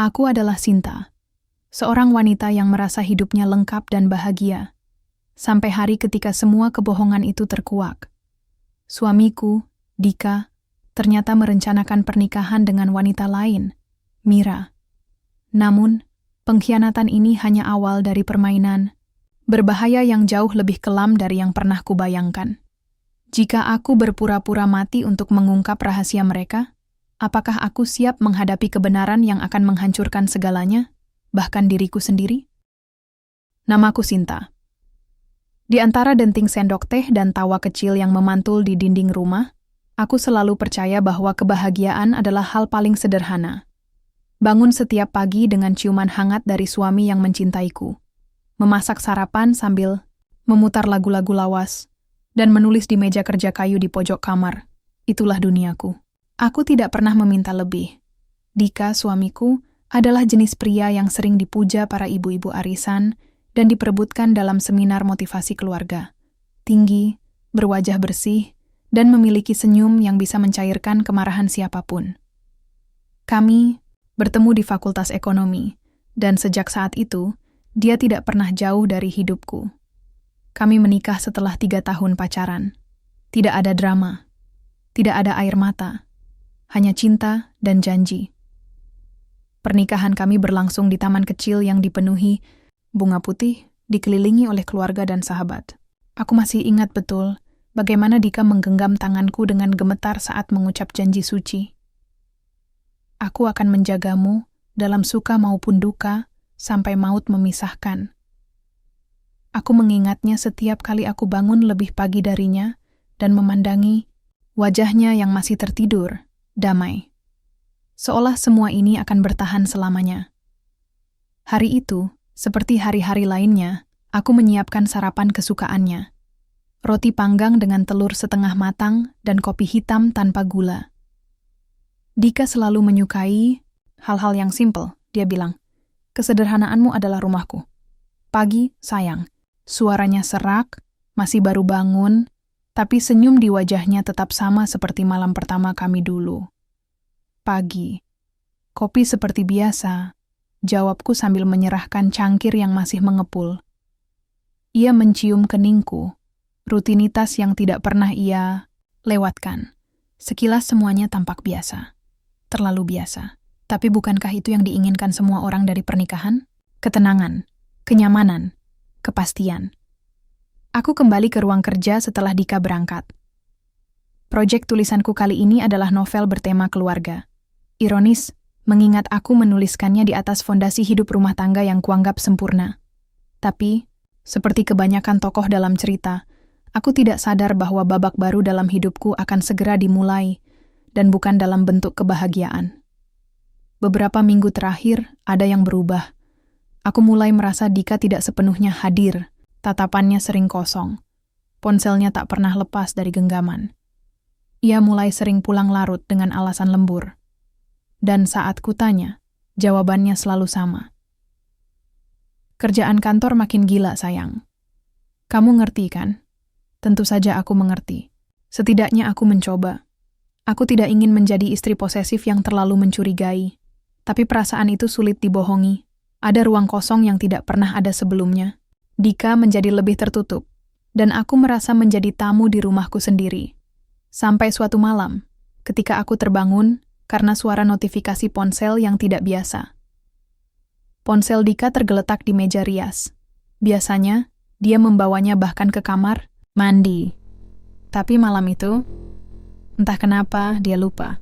Aku adalah Sinta, seorang wanita yang merasa hidupnya lengkap dan bahagia, sampai hari ketika semua kebohongan itu terkuak. Suamiku, Dika, ternyata merencanakan pernikahan dengan wanita lain, Mira. Namun, pengkhianatan ini hanya awal dari permainan, berbahaya yang jauh lebih kelam dari yang pernah kubayangkan. Jika aku berpura-pura mati untuk mengungkap rahasia mereka, apakah aku siap menghadapi kebenaran yang akan menghancurkan segalanya, bahkan diriku sendiri? Namaku Sinta. Di antara denting sendok teh dan tawa kecil yang memantul di dinding rumah, aku selalu percaya bahwa kebahagiaan adalah hal paling sederhana. Bangun setiap pagi dengan ciuman hangat dari suami yang mencintaiku, memasak sarapan sambil memutar lagu-lagu lawas, dan menulis di meja kerja kayu di pojok kamar. Itulah duniaku. Aku tidak pernah meminta lebih. Dika, suamiku, adalah jenis pria yang sering dipuja para ibu-ibu arisan dan diperebutkan dalam seminar motivasi keluarga. Tinggi, berwajah bersih, dan memiliki senyum yang bisa mencairkan kemarahan siapapun. Kami bertemu di Fakultas Ekonomi, dan sejak saat itu, dia tidak pernah jauh dari hidupku. Kami menikah setelah 3 tahun pacaran. Tidak ada drama, tidak ada air mata, hanya cinta dan janji. Pernikahan kami berlangsung di taman kecil yang dipenuhi bunga putih, dikelilingi oleh keluarga dan sahabat. Aku masih ingat betul bagaimana Dika menggenggam tanganku dengan gemetar saat mengucap janji suci. Aku akan menjagamu dalam suka maupun duka sampai maut memisahkan. Aku mengingatnya setiap kali aku bangun lebih pagi darinya dan memandangi wajahnya yang masih tertidur, damai. Seolah semua ini akan bertahan selamanya. Hari itu, seperti hari-hari lainnya, aku menyiapkan sarapan kesukaannya. Roti panggang dengan telur setengah matang dan kopi hitam tanpa gula. Dika selalu menyukai hal-hal yang simpel, dia bilang. Kesederhanaanmu adalah rumahku. Pagi, sayang. Suaranya serak, masih baru bangun, tapi senyum di wajahnya tetap sama seperti malam pertama kami dulu. Pagi. Kopi seperti biasa, jawabku sambil menyerahkan cangkir yang masih mengepul. Ia mencium keningku, rutinitas yang tidak pernah ia lewatkan. Sekilas semuanya tampak biasa. Terlalu biasa. Tapi bukankah itu yang diinginkan semua orang dari pernikahan? Ketenangan, kenyamanan, kepastian. Aku kembali ke ruang kerja setelah Dika berangkat. Proyek tulisanku kali ini adalah novel bertema keluarga. Ironis, mengingat aku menuliskannya di atas fondasi hidup rumah tangga yang kuanggap sempurna. Tapi, seperti kebanyakan tokoh dalam cerita, aku tidak sadar bahwa babak baru dalam hidupku akan segera dimulai, dan bukan dalam bentuk kebahagiaan. Beberapa minggu terakhir, ada yang berubah. Aku mulai merasa Dika tidak sepenuhnya hadir. Tatapannya sering kosong. Ponselnya tak pernah lepas dari genggaman. Ia mulai sering pulang larut dengan alasan lembur. Dan saat kutanya, jawabannya selalu sama. Kerjaan kantor makin gila, sayang. Kamu ngerti kan? Tentu saja aku mengerti. Setidaknya aku mencoba. Aku tidak ingin menjadi istri posesif yang terlalu mencurigai. Tapi perasaan itu sulit dibohongi. Ada ruang kosong yang tidak pernah ada sebelumnya. Dika menjadi lebih tertutup, dan aku merasa menjadi tamu di rumahku sendiri. Sampai suatu malam, ketika aku terbangun karena suara notifikasi ponsel yang tidak biasa. Ponsel Dika tergeletak di meja rias. Biasanya, dia membawanya bahkan ke kamar mandi. Tapi malam itu, entah kenapa dia lupa.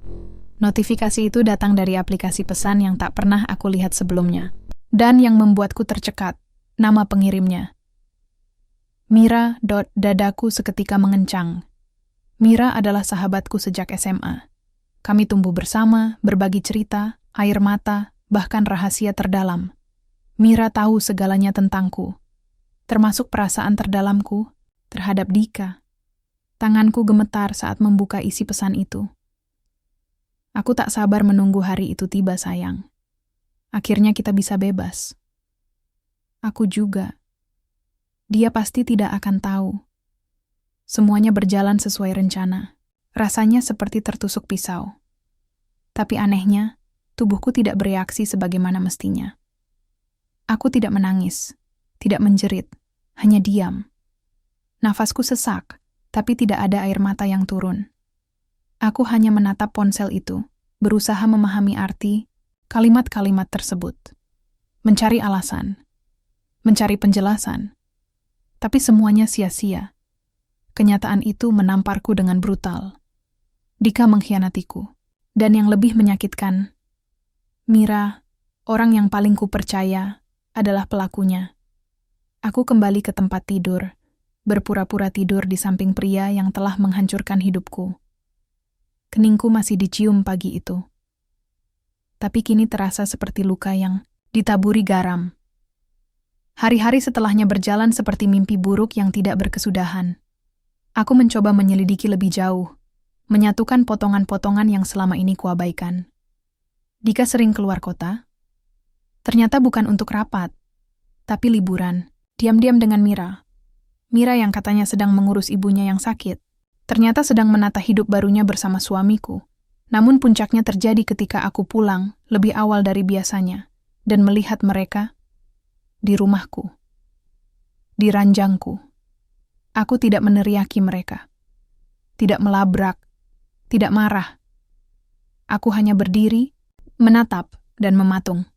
Notifikasi itu datang dari aplikasi pesan yang tak pernah aku lihat sebelumnya. Dan yang membuatku tercekat, nama pengirimnya. Mira. Dadaku seketika mengencang. Mira adalah sahabatku sejak SMA. Kami tumbuh bersama, berbagi cerita, air mata, bahkan rahasia terdalam. Mira tahu segalanya tentangku, termasuk perasaan terdalamku terhadap Dika. Tanganku gemetar saat membuka isi pesan itu. Aku tak sabar menunggu hari itu tiba, sayang. Akhirnya kita bisa bebas. Aku juga. Dia pasti tidak akan tahu. Semuanya berjalan sesuai rencana. Rasanya seperti tertusuk pisau. Tapi anehnya, tubuhku tidak bereaksi sebagaimana mestinya. Aku tidak menangis, tidak menjerit, hanya diam. Nafasku sesak, tapi tidak ada air mata yang turun. Aku hanya menatap ponsel itu, berusaha memahami arti kalimat-kalimat tersebut. Mencari alasan, mencari penjelasan. Tapi semuanya sia-sia. Kenyataan itu menamparku dengan brutal. Dika mengkhianatiku. Dan yang lebih menyakitkan, Mira, orang yang paling kupercaya, adalah pelakunya. Aku kembali ke tempat tidur, berpura-pura tidur di samping pria yang telah menghancurkan hidupku. Keningku masih dicium pagi itu. Tapi kini terasa seperti luka yang ditaburi garam. Hari-hari setelahnya berjalan seperti mimpi buruk yang tidak berkesudahan. Aku mencoba menyelidiki lebih jauh, menyatukan potongan-potongan yang selama ini kuabaikan. Dika sering keluar kota. Ternyata bukan untuk rapat, tapi liburan, diam-diam dengan Mira. Mira yang katanya sedang mengurus ibunya yang sakit, ternyata sedang menata hidup barunya bersama suamiku. Namun puncaknya terjadi ketika aku pulang lebih awal dari biasanya dan melihat mereka di rumahku, di ranjangku. Aku tidak meneriaki mereka, tidak melabrak, tidak marah. Aku hanya berdiri, menatap, dan mematung.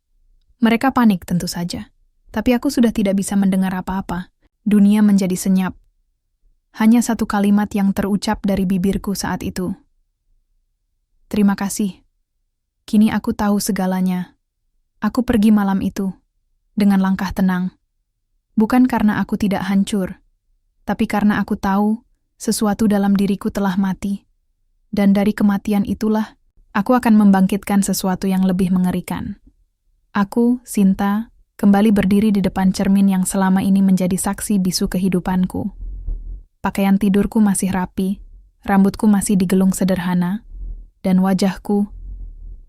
Mereka panik tentu saja, tapi aku sudah tidak bisa mendengar apa-apa. Dunia menjadi senyap. Hanya satu kalimat yang terucap dari bibirku saat itu. Terima kasih. Kini aku tahu segalanya. Aku pergi malam itu, dengan langkah tenang. Bukan karena aku tidak hancur, tapi karena aku tahu sesuatu dalam diriku telah mati. Dan dari kematian itulah, aku akan membangkitkan sesuatu yang lebih mengerikan. Aku, Sinta, kembali berdiri di depan cermin yang selama ini menjadi saksi bisu kehidupanku. Pakaian tidurku masih rapi, rambutku masih digelung sederhana, dan wajahku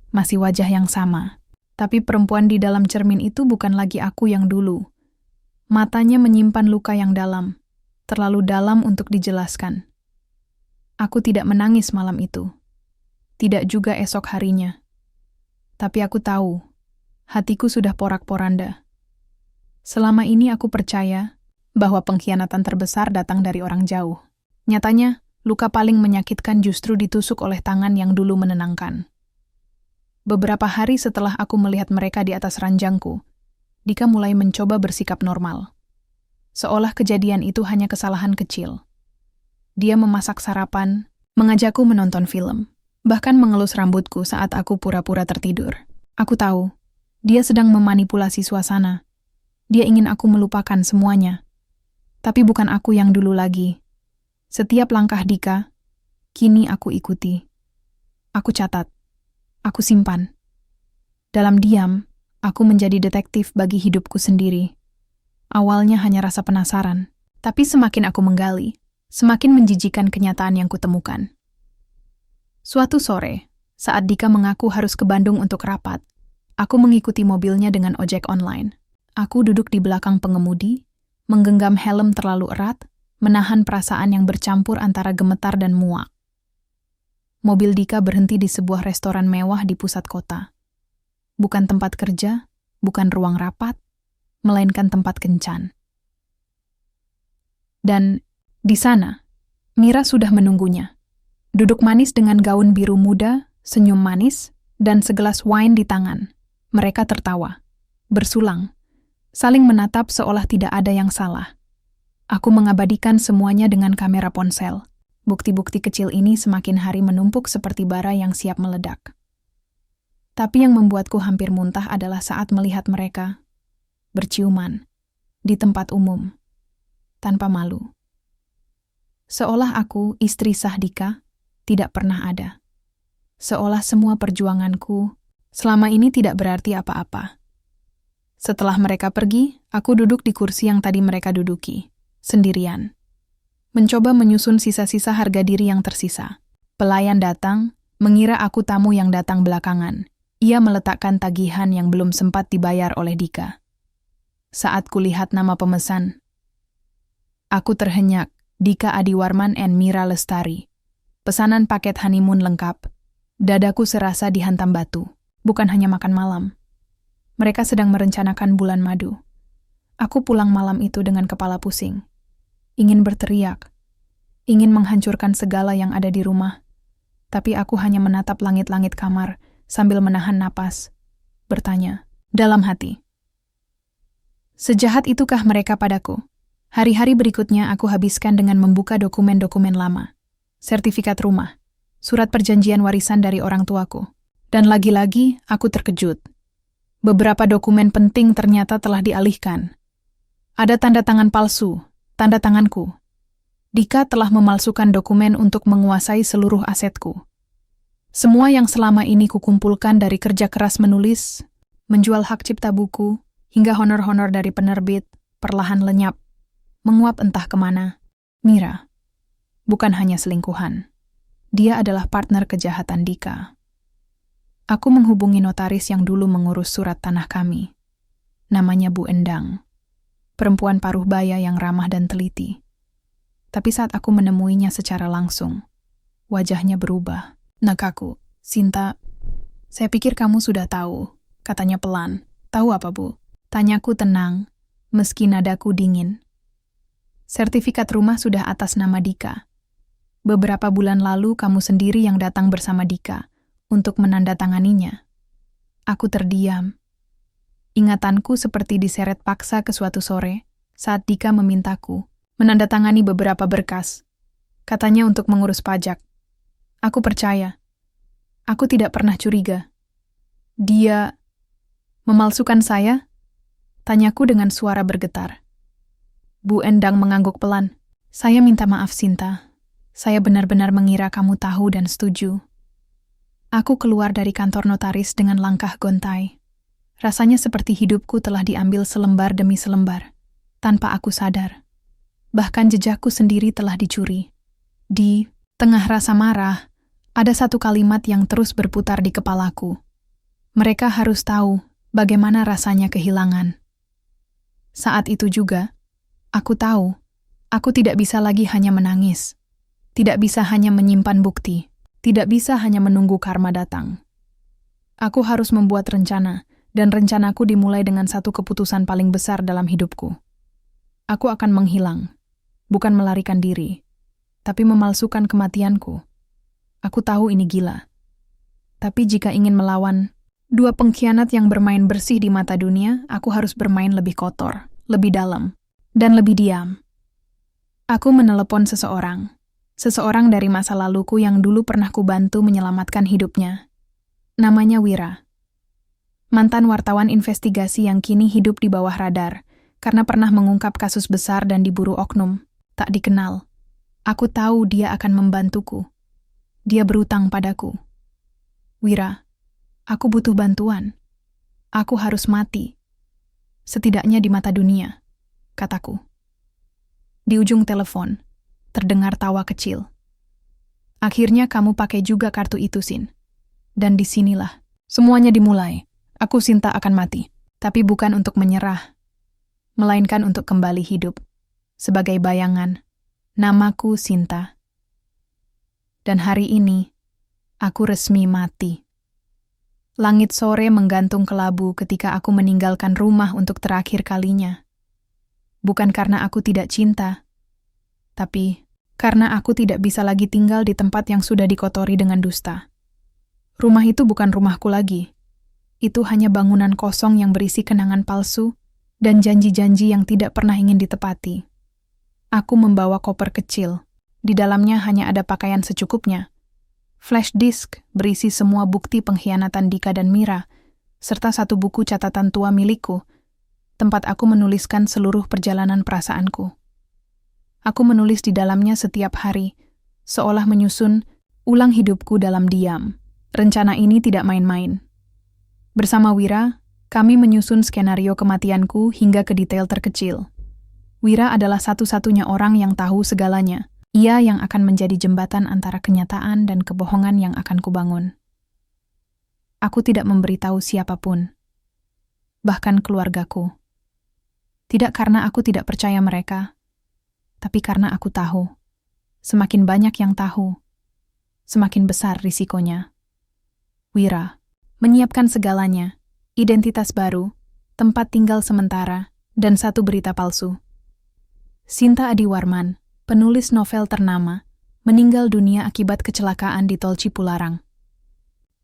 masih wajah yang sama. Tapi perempuan di dalam cermin itu bukan lagi aku yang dulu. Matanya menyimpan luka yang dalam, terlalu dalam untuk dijelaskan. Aku tidak menangis malam itu. Tidak juga esok harinya. Tapi aku tahu, hatiku sudah porak-poranda. Selama ini aku percaya bahwa pengkhianatan terbesar datang dari orang jauh. Nyatanya, luka paling menyakitkan justru ditusuk oleh tangan yang dulu menenangkan. Beberapa hari setelah aku melihat mereka di atas ranjangku, Dika mulai mencoba bersikap normal. Seolah kejadian itu hanya kesalahan kecil. Dia memasak sarapan, mengajakku menonton film, bahkan mengelus rambutku saat aku pura-pura tertidur. Aku tahu, dia sedang memanipulasi suasana. Dia ingin aku melupakan semuanya. Tapi bukan aku yang dulu lagi. Setiap langkah Dika, kini aku ikuti. Aku catat. Aku simpan. Dalam diam, aku menjadi detektif bagi hidupku sendiri. Awalnya hanya rasa penasaran, tapi semakin aku menggali, semakin menjijikan kenyataan yang kutemukan. Suatu sore, saat Dika mengaku harus ke Bandung untuk rapat, aku mengikuti mobilnya dengan ojek online. Aku duduk di belakang pengemudi, menggenggam helm terlalu erat, menahan perasaan yang bercampur antara gemetar dan muak. Mobil Dika berhenti di sebuah restoran mewah di pusat kota. Bukan tempat kerja, bukan ruang rapat, melainkan tempat kencan. Dan di sana, Mira sudah menunggunya. Duduk manis dengan gaun biru muda, senyum manis, dan segelas wine di tangan. Mereka tertawa, bersulang, saling menatap seolah tidak ada yang salah. Aku mengabadikan semuanya dengan kamera ponsel. Bukti-bukti kecil ini semakin hari menumpuk seperti bara yang siap meledak. Tapi yang membuatku hampir muntah adalah saat melihat mereka berciuman di tempat umum, tanpa malu. Seolah aku, istri sah Dika, tidak pernah ada. Seolah semua perjuanganku selama ini tidak berarti apa-apa. Setelah mereka pergi, aku duduk di kursi yang tadi mereka duduki, sendirian. Mencoba menyusun sisa-sisa harga diri yang tersisa. Pelayan datang, mengira aku tamu yang datang belakangan. Ia meletakkan tagihan yang belum sempat dibayar oleh Dika. Saat kulihat nama pemesan, aku terhenyak, Dika Adiwarman and Mira Lestari. Pesanan paket honeymoon lengkap. Dadaku serasa dihantam batu. bukan hanya makan malam. Mereka sedang merencanakan bulan madu. Aku pulang malam itu dengan kepala pusing. Ingin berteriak. Ingin menghancurkan segala yang ada di rumah. Tapi aku hanya menatap langit-langit kamar sambil menahan napas. Bertanya, dalam hati. Sejahat itukah mereka padaku? Hari-hari berikutnya aku habiskan dengan membuka dokumen-dokumen lama. Sertifikat rumah. Surat perjanjian warisan dari orang tuaku. Dan lagi-lagi aku terkejut. Beberapa dokumen penting ternyata telah dialihkan. Ada tanda tangan palsu, tanda tanganku. Dika telah memalsukan dokumen untuk menguasai seluruh asetku. Semua yang selama ini kukumpulkan dari kerja keras menulis, menjual hak cipta buku, hingga honor-honor dari penerbit, perlahan lenyap, menguap entah kemana. Mira, bukan hanya selingkuhan. Dia adalah partner kejahatan Dika. Aku menghubungi notaris yang dulu mengurus surat tanah kami. Namanya Bu Endang. Perempuan paruh baya yang ramah dan teliti. Tapi saat aku menemuinya secara langsung, wajahnya berubah. Nakaku, Sinta, saya pikir kamu sudah tahu, katanya pelan. Tahu apa, Bu? Tanyaku tenang, meski nadaku dingin. Sertifikat rumah sudah atas nama Dika. Beberapa bulan lalu kamu sendiri yang datang bersama Dika untuk menandatanganinya. Aku terdiam. Ingatanku seperti diseret paksa ke suatu sore saat Dika memintaku menandatangani beberapa berkas. Katanya untuk mengurus pajak. Aku percaya. Aku tidak pernah curiga. Dia memalsukan saya? Tanyaku dengan suara bergetar. Bu Endang mengangguk pelan. Saya minta maaf, Sinta. Saya benar-benar mengira kamu tahu dan setuju. Aku keluar dari kantor notaris dengan langkah gontai. Rasanya seperti hidupku telah diambil selembar demi selembar, tanpa aku sadar. Bahkan jejakku sendiri telah dicuri. Di tengah rasa marah, ada satu kalimat yang terus berputar di kepalaku. Mereka harus tahu bagaimana rasanya kehilangan. Saat itu juga, aku tahu, aku tidak bisa lagi hanya menangis. Tidak bisa hanya menyimpan bukti. Tidak bisa hanya menunggu karma datang. Aku harus membuat rencana, dan rencanaku dimulai dengan satu keputusan paling besar dalam hidupku. Aku akan menghilang, bukan melarikan diri, tapi memalsukan kematianku. Aku tahu ini gila. Tapi jika ingin melawan dua pengkhianat yang bermain bersih di mata dunia, aku harus bermain lebih kotor, lebih dalam, dan lebih diam. Aku menelepon seseorang. Seseorang dari masa laluku yang dulu pernah kubantu menyelamatkan hidupnya. Namanya Wira. Mantan wartawan investigasi yang kini hidup di bawah radar karena pernah mengungkap kasus besar dan diburu oknum. Tak dikenal. Aku tahu dia akan membantuku. Dia berutang padaku. Wira, aku butuh bantuan. Aku harus mati. Setidaknya di mata dunia, kataku. Di ujung telepon, terdengar tawa kecil. Akhirnya kamu pakai juga kartu itu, Sin. Dan disinilah semuanya dimulai. Aku Sinta akan mati, tapi bukan untuk menyerah, melainkan untuk kembali hidup. Sebagai bayangan, namaku Sinta. Dan hari ini, aku resmi mati. Langit sore menggantung kelabu ketika aku meninggalkan rumah untuk terakhir kalinya. Bukan karena aku tidak cinta, tapi karena aku tidak bisa lagi tinggal di tempat yang sudah dikotori dengan dusta. Rumah itu bukan rumahku lagi. Itu hanya bangunan kosong yang berisi kenangan palsu dan janji-janji yang tidak pernah ingin ditepati. Aku membawa koper kecil. Di dalamnya hanya ada pakaian secukupnya. Flash disk berisi semua bukti pengkhianatan Dika dan Mira, serta satu buku catatan tua milikku, tempat aku menuliskan seluruh perjalanan perasaanku. Aku menulis di dalamnya setiap hari, seolah menyusun ulang hidupku dalam diam. Rencana ini tidak main-main. Bersama Wira, kami menyusun skenario kematianku hingga ke detail terkecil. Wira adalah satu-satunya orang yang tahu segalanya. Ia yang akan menjadi jembatan antara kenyataan dan kebohongan yang akan kubangun. Aku tidak memberitahu siapapun, bahkan keluargaku. Tidak karena aku tidak percaya mereka, tapi karena aku tahu, semakin banyak yang tahu, semakin besar risikonya. Wira, menyiapkan segalanya, identitas baru, tempat tinggal sementara, dan satu berita palsu. Sinta Adiwarman, penulis novel ternama, meninggal dunia akibat kecelakaan di tol Cipularang.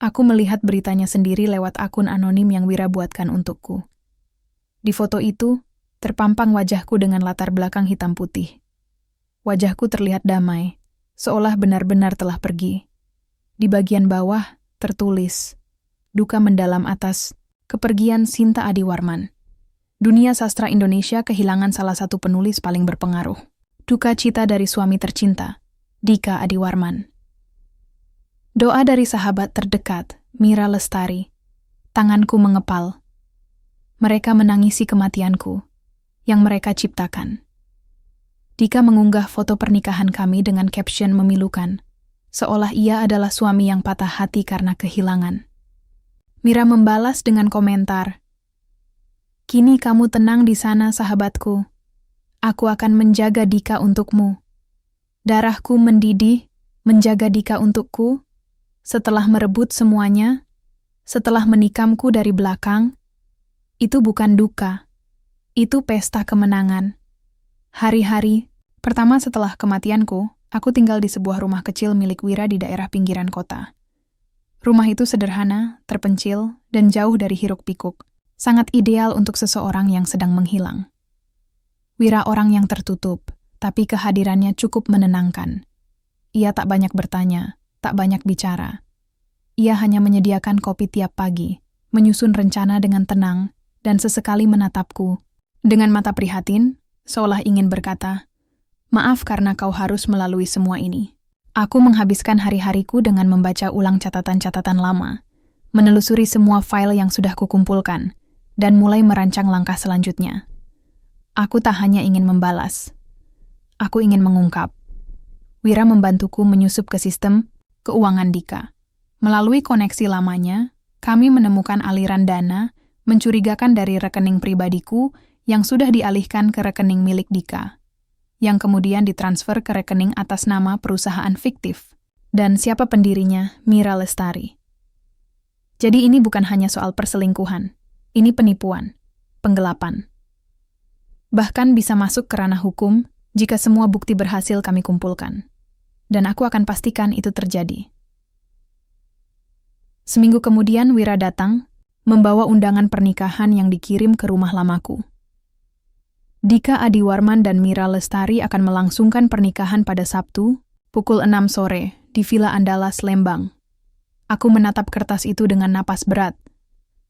Aku melihat beritanya sendiri lewat akun anonim yang Wira buatkan untukku. Di foto itu, terpampang wajahku dengan latar belakang hitam putih. Wajahku terlihat damai, seolah benar-benar telah pergi. Di bagian bawah, tertulis, duka mendalam atas kepergian Sinta Adiwarman. Dunia sastra Indonesia kehilangan salah satu penulis paling berpengaruh. Duka cita dari suami tercinta, Dika Adiwarman. Doa dari sahabat terdekat, Mira Lestari. Tanganku mengepal. Mereka menangisi kematianku, yang mereka ciptakan. Dika mengunggah foto pernikahan kami dengan caption memilukan, seolah ia adalah suami yang patah hati karena kehilangan. Mira membalas dengan komentar, "Kini kamu tenang di sana, sahabatku. Aku akan menjaga Dika untukmu. Darahku mendidih, menjaga Dika untukku. Setelah merebut semuanya, setelah menikamku dari belakang, itu bukan duka. Itu pesta kemenangan. Hari-hari pertama setelah kematianku, aku tinggal di sebuah rumah kecil milik Wira di daerah pinggiran kota. Rumah itu sederhana, terpencil, dan jauh dari hiruk-pikuk. Sangat ideal untuk seseorang yang sedang menghilang. Wira orang yang tertutup, tapi kehadirannya cukup menenangkan. Ia tak banyak bertanya, tak banyak bicara. Ia hanya menyediakan kopi tiap pagi, menyusun rencana dengan tenang, dan sesekali menatapku. Dengan mata prihatin, seolah ingin berkata, "Maaf karena kau harus melalui semua ini." Aku menghabiskan hari-hariku dengan membaca ulang catatan-catatan lama, menelusuri semua file yang sudah kukumpulkan, dan mulai merancang langkah selanjutnya. Aku tak hanya ingin membalas. Aku ingin mengungkap. Wira membantuku menyusup ke sistem keuangan Dika. Melalui koneksi lamanya, kami menemukan aliran dana mencurigakan dari rekening pribadiku yang sudah dialihkan ke rekening milik Dika, yang kemudian ditransfer ke rekening atas nama perusahaan fiktif. Dan siapa pendirinya? Mira Lestari. Jadi ini bukan hanya soal perselingkuhan. Ini penipuan, penggelapan. Bahkan bisa masuk ke ranah hukum jika semua bukti berhasil kami kumpulkan. Dan aku akan pastikan itu terjadi. Seminggu kemudian Wira datang, membawa undangan pernikahan yang dikirim ke rumah lamaku. Dika Adiwarman dan Mira Lestari akan melangsungkan pernikahan pada Sabtu, pukul 6 sore, di Villa Andalas, Lembang. Aku menatap kertas itu dengan napas berat.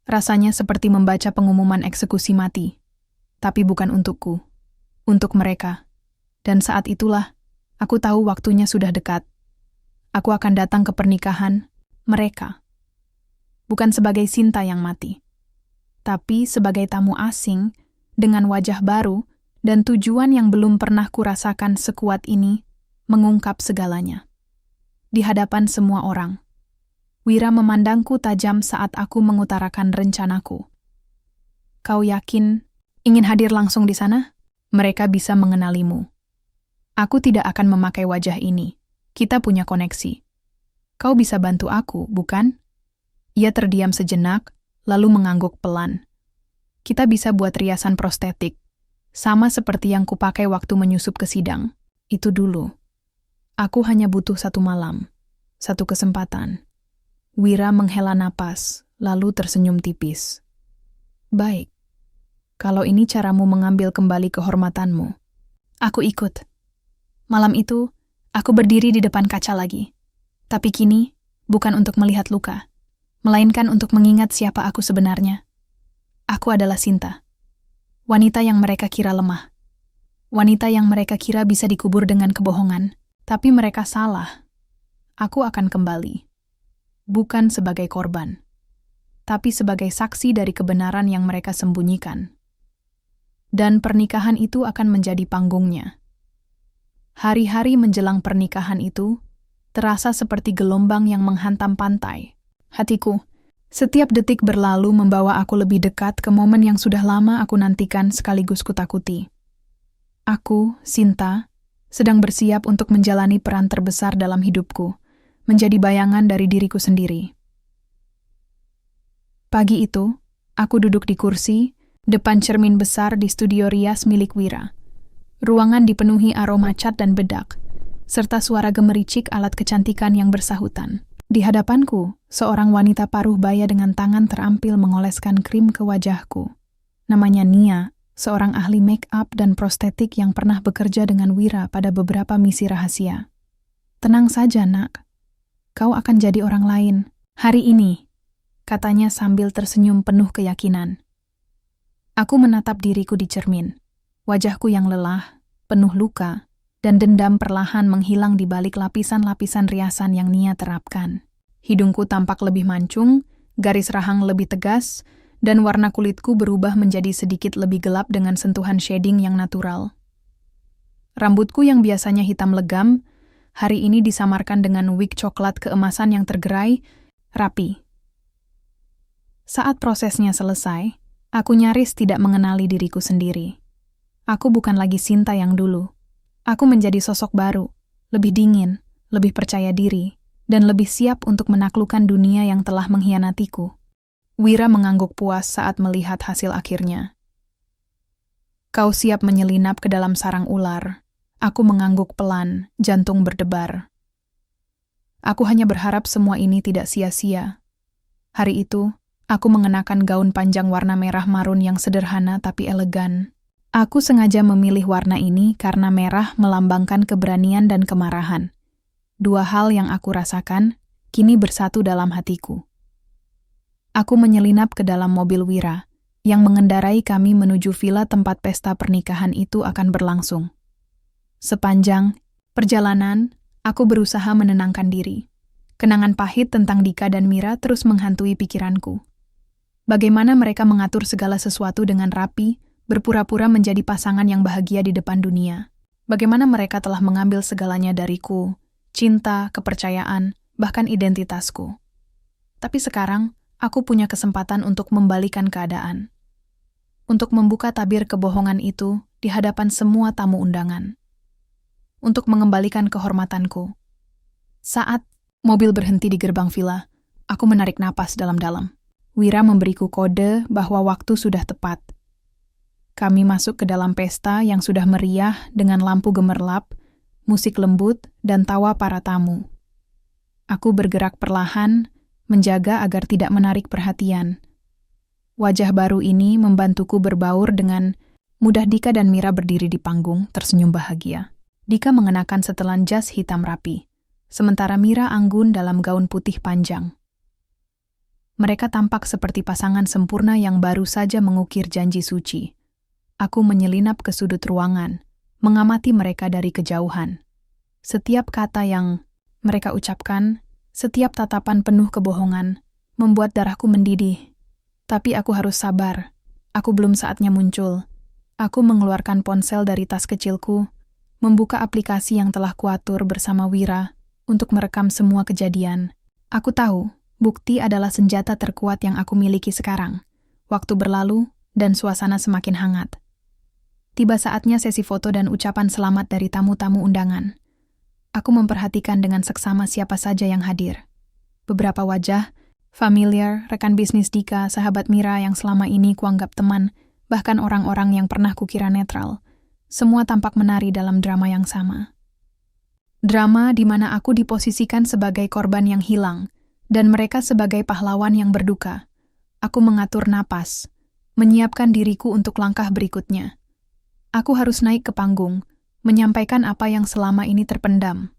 Rasanya seperti membaca pengumuman eksekusi mati. Tapi bukan untukku, untuk mereka. Dan saat itulah, aku tahu waktunya sudah dekat. Aku akan datang ke pernikahan mereka. Bukan sebagai Sinta yang mati, tapi sebagai tamu asing dengan wajah baru dan tujuan yang belum pernah kurasakan sekuat ini, mengungkap segalanya. Di hadapan semua orang, Wira memandangku tajam saat aku mengutarakan rencanaku. Kau yakin ingin hadir langsung di sana? Mereka bisa mengenalimu. Aku tidak akan memakai wajah ini. Kita punya koneksi. Kau bisa bantu aku, bukan? Ia terdiam sejenak, lalu mengangguk pelan. Kita bisa buat riasan prostetik, sama seperti yang kupakai waktu menyusup ke sidang. Itu dulu. Aku hanya butuh 1 malam, 1 kesempatan. Wira menghela napas, lalu tersenyum tipis. Baik. Kalau ini caramu mengambil kembali kehormatanmu, aku ikut. Malam itu, aku berdiri di depan kaca lagi. Tapi kini, bukan untuk melihat luka, melainkan untuk mengingat siapa aku sebenarnya. Aku adalah Sinta. Wanita yang mereka kira lemah. Wanita yang mereka kira bisa dikubur dengan kebohongan. Tapi mereka salah. Aku akan kembali. Bukan sebagai korban, tapi sebagai saksi dari kebenaran yang mereka sembunyikan. Dan pernikahan itu akan menjadi panggungnya. Hari-hari menjelang pernikahan itu, terasa seperti gelombang yang menghantam pantai. Hatiku, setiap detik berlalu membawa aku lebih dekat ke momen yang sudah lama aku nantikan sekaligus kutakuti. Aku, Sinta, sedang bersiap untuk menjalani peran terbesar dalam hidupku, menjadi bayangan dari diriku sendiri. Pagi itu, aku duduk di kursi, depan cermin besar di studio rias milik Wira. Ruangan dipenuhi aroma cat dan bedak, serta suara gemericik alat kecantikan yang bersahutan. Di hadapanku, seorang wanita paruh baya dengan tangan terampil mengoleskan krim ke wajahku. Namanya Nia, seorang ahli make-up dan prostetik yang pernah bekerja dengan Wira pada beberapa misi rahasia. Tenang saja, nak. Kau akan jadi orang lain. Hari ini, katanya sambil tersenyum penuh keyakinan. Aku menatap diriku di cermin. Wajahku yang lelah, penuh luka, dan dendam perlahan menghilang di balik lapisan-lapisan riasan yang Nia terapkan. Hidungku tampak lebih mancung, garis rahang lebih tegas, dan warna kulitku berubah menjadi sedikit lebih gelap dengan sentuhan shading yang natural. Rambutku yang biasanya hitam legam, hari ini disamarkan dengan wig coklat keemasan yang tergerai, rapi. Saat prosesnya selesai, aku nyaris tidak mengenali diriku sendiri. Aku bukan lagi Sinta yang dulu. Aku menjadi sosok baru, lebih dingin, lebih percaya diri, dan lebih siap untuk menaklukkan dunia yang telah mengkhianatiku. Wira mengangguk puas saat melihat hasil akhirnya. Kau siap menyelinap ke dalam sarang ular. Aku mengangguk pelan, jantung berdebar. Aku hanya berharap semua ini tidak sia-sia. Hari itu, aku mengenakan gaun panjang warna merah marun yang sederhana tapi elegan. Aku sengaja memilih warna ini karena merah melambangkan keberanian dan kemarahan. Dua hal yang aku rasakan kini bersatu dalam hatiku. Aku menyelinap ke dalam mobil Wira, yang mengendarai kami menuju villa tempat pesta pernikahan itu akan berlangsung. Sepanjang perjalanan, aku berusaha menenangkan diri. Kenangan pahit tentang Dika dan Mira terus menghantui pikiranku. Bagaimana mereka mengatur segala sesuatu dengan rapi, berpura-pura menjadi pasangan yang bahagia di depan dunia. Bagaimana mereka telah mengambil segalanya dariku, cinta, kepercayaan, bahkan identitasku. Tapi sekarang, aku punya kesempatan untuk membalikan keadaan. Untuk membuka tabir kebohongan itu di hadapan semua tamu undangan. Untuk mengembalikan kehormatanku. Saat mobil berhenti di gerbang villa, aku menarik napas dalam-dalam. Wira memberiku kode bahwa waktu sudah tepat. Kami masuk ke dalam pesta yang sudah meriah dengan lampu gemerlap, musik lembut, dan tawa para tamu. Aku bergerak perlahan, menjaga agar tidak menarik perhatian. Wajah baru ini membantuku berbaur dengan mudah. Dika dan Mira berdiri di panggung, tersenyum bahagia. Dika mengenakan setelan jas hitam rapi, sementara Mira anggun dalam gaun putih panjang. Mereka tampak seperti pasangan sempurna yang baru saja mengukir janji suci. Aku menyelinap ke sudut ruangan, mengamati mereka dari kejauhan. Setiap kata yang mereka ucapkan, setiap tatapan penuh kebohongan, membuat darahku mendidih. Tapi aku harus sabar. Aku belum saatnya muncul. Aku mengeluarkan ponsel dari tas kecilku, membuka aplikasi yang telah kuatur bersama Wira untuk merekam semua kejadian. Aku tahu, bukti adalah senjata terkuat yang aku miliki sekarang. Waktu berlalu, dan suasana semakin hangat. Tiba saatnya sesi foto dan ucapan selamat dari tamu-tamu undangan. Aku memperhatikan dengan seksama siapa saja yang hadir. Beberapa wajah, familiar, rekan bisnis Dika, sahabat Mira yang selama ini kuanggap teman, bahkan orang-orang yang pernah kukira netral. Semua tampak menari dalam drama yang sama. Drama di mana aku diposisikan sebagai korban yang hilang, dan mereka sebagai pahlawan yang berduka. Aku mengatur napas, menyiapkan diriku untuk langkah berikutnya. Aku harus naik ke panggung, menyampaikan apa yang selama ini terpendam.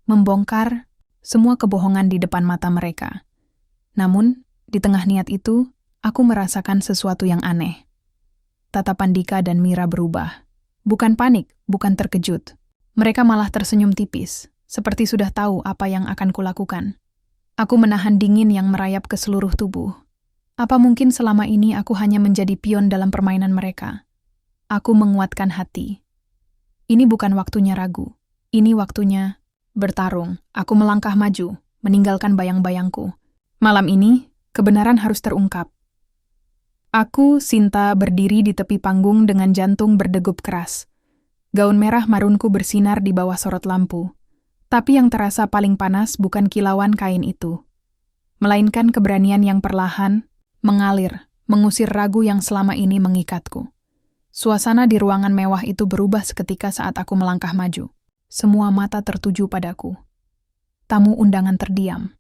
Membongkar semua kebohongan di depan mata mereka. Namun, di tengah niat itu, aku merasakan sesuatu yang aneh. Tatapan Dika dan Mira berubah. Bukan panik, bukan terkejut. Mereka malah tersenyum tipis, seperti sudah tahu apa yang akan kulakukan. Aku menahan dingin yang merayap ke seluruh tubuh. Apa mungkin selama ini aku hanya menjadi pion dalam permainan mereka? Aku menguatkan hati. Ini bukan waktunya ragu. Ini waktunya bertarung. Aku melangkah maju, meninggalkan bayang-bayangku. Malam ini, kebenaran harus terungkap. Aku, Sinta, berdiri di tepi panggung dengan jantung berdegup keras. Gaun merah marunku bersinar di bawah sorot lampu. Tapi yang terasa paling panas bukan kilauan kain itu, melainkan keberanian yang perlahan mengalir, mengusir ragu yang selama ini mengikatku. Suasana di ruangan mewah itu berubah seketika saat aku melangkah maju. Semua mata tertuju padaku. Tamu undangan terdiam.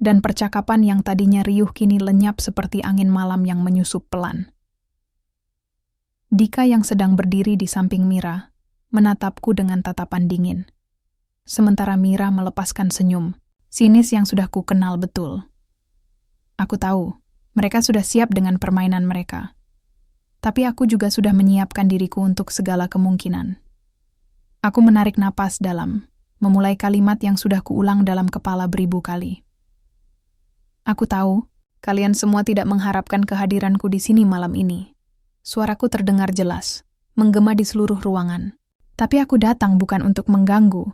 Dan percakapan yang tadinya riuh kini lenyap seperti angin malam yang menyusup pelan. Dika yang sedang berdiri di samping Mira menatapku dengan tatapan dingin. Sementara Mira melepaskan senyum, sinis yang sudah ku kenal betul. Aku tahu, mereka sudah siap dengan permainan mereka. Tapi aku juga sudah menyiapkan diriku untuk segala kemungkinan. Aku menarik napas dalam, memulai kalimat yang sudah kuulang dalam kepala beribu kali. Aku tahu, kalian semua tidak mengharapkan kehadiranku di sini malam ini. Suaraku terdengar jelas, menggema di seluruh ruangan. Tapi aku datang bukan untuk mengganggu,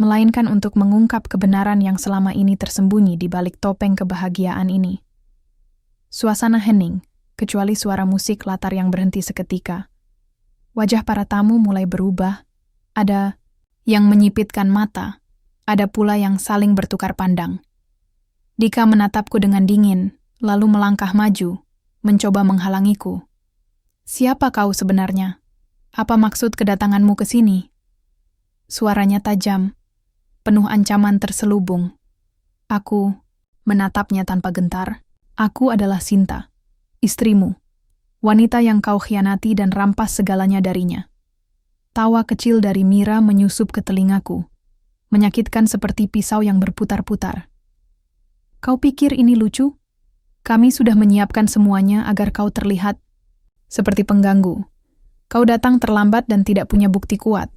melainkan untuk mengungkap kebenaran yang selama ini tersembunyi di balik topeng kebahagiaan ini. Suasana hening, kecuali suara musik latar yang berhenti seketika. Wajah para tamu mulai berubah, ada yang menyipitkan mata, ada pula yang saling bertukar pandang. Dika menatapku dengan dingin, lalu melangkah maju, mencoba menghalangiku. Siapa kau sebenarnya? Apa maksud kedatanganmu ke sini? Suaranya tajam, penuh ancaman terselubung. Aku menatapnya tanpa gentar. Aku adalah Sinta, istrimu, wanita yang kau khianati dan rampas segalanya darinya. Tawa kecil dari Mira menyusup ke telingaku, menyakitkan seperti pisau yang berputar-putar. Kau pikir ini lucu? Kami sudah menyiapkan semuanya agar kau terlihat seperti pengganggu. Kau datang terlambat dan tidak punya bukti kuat.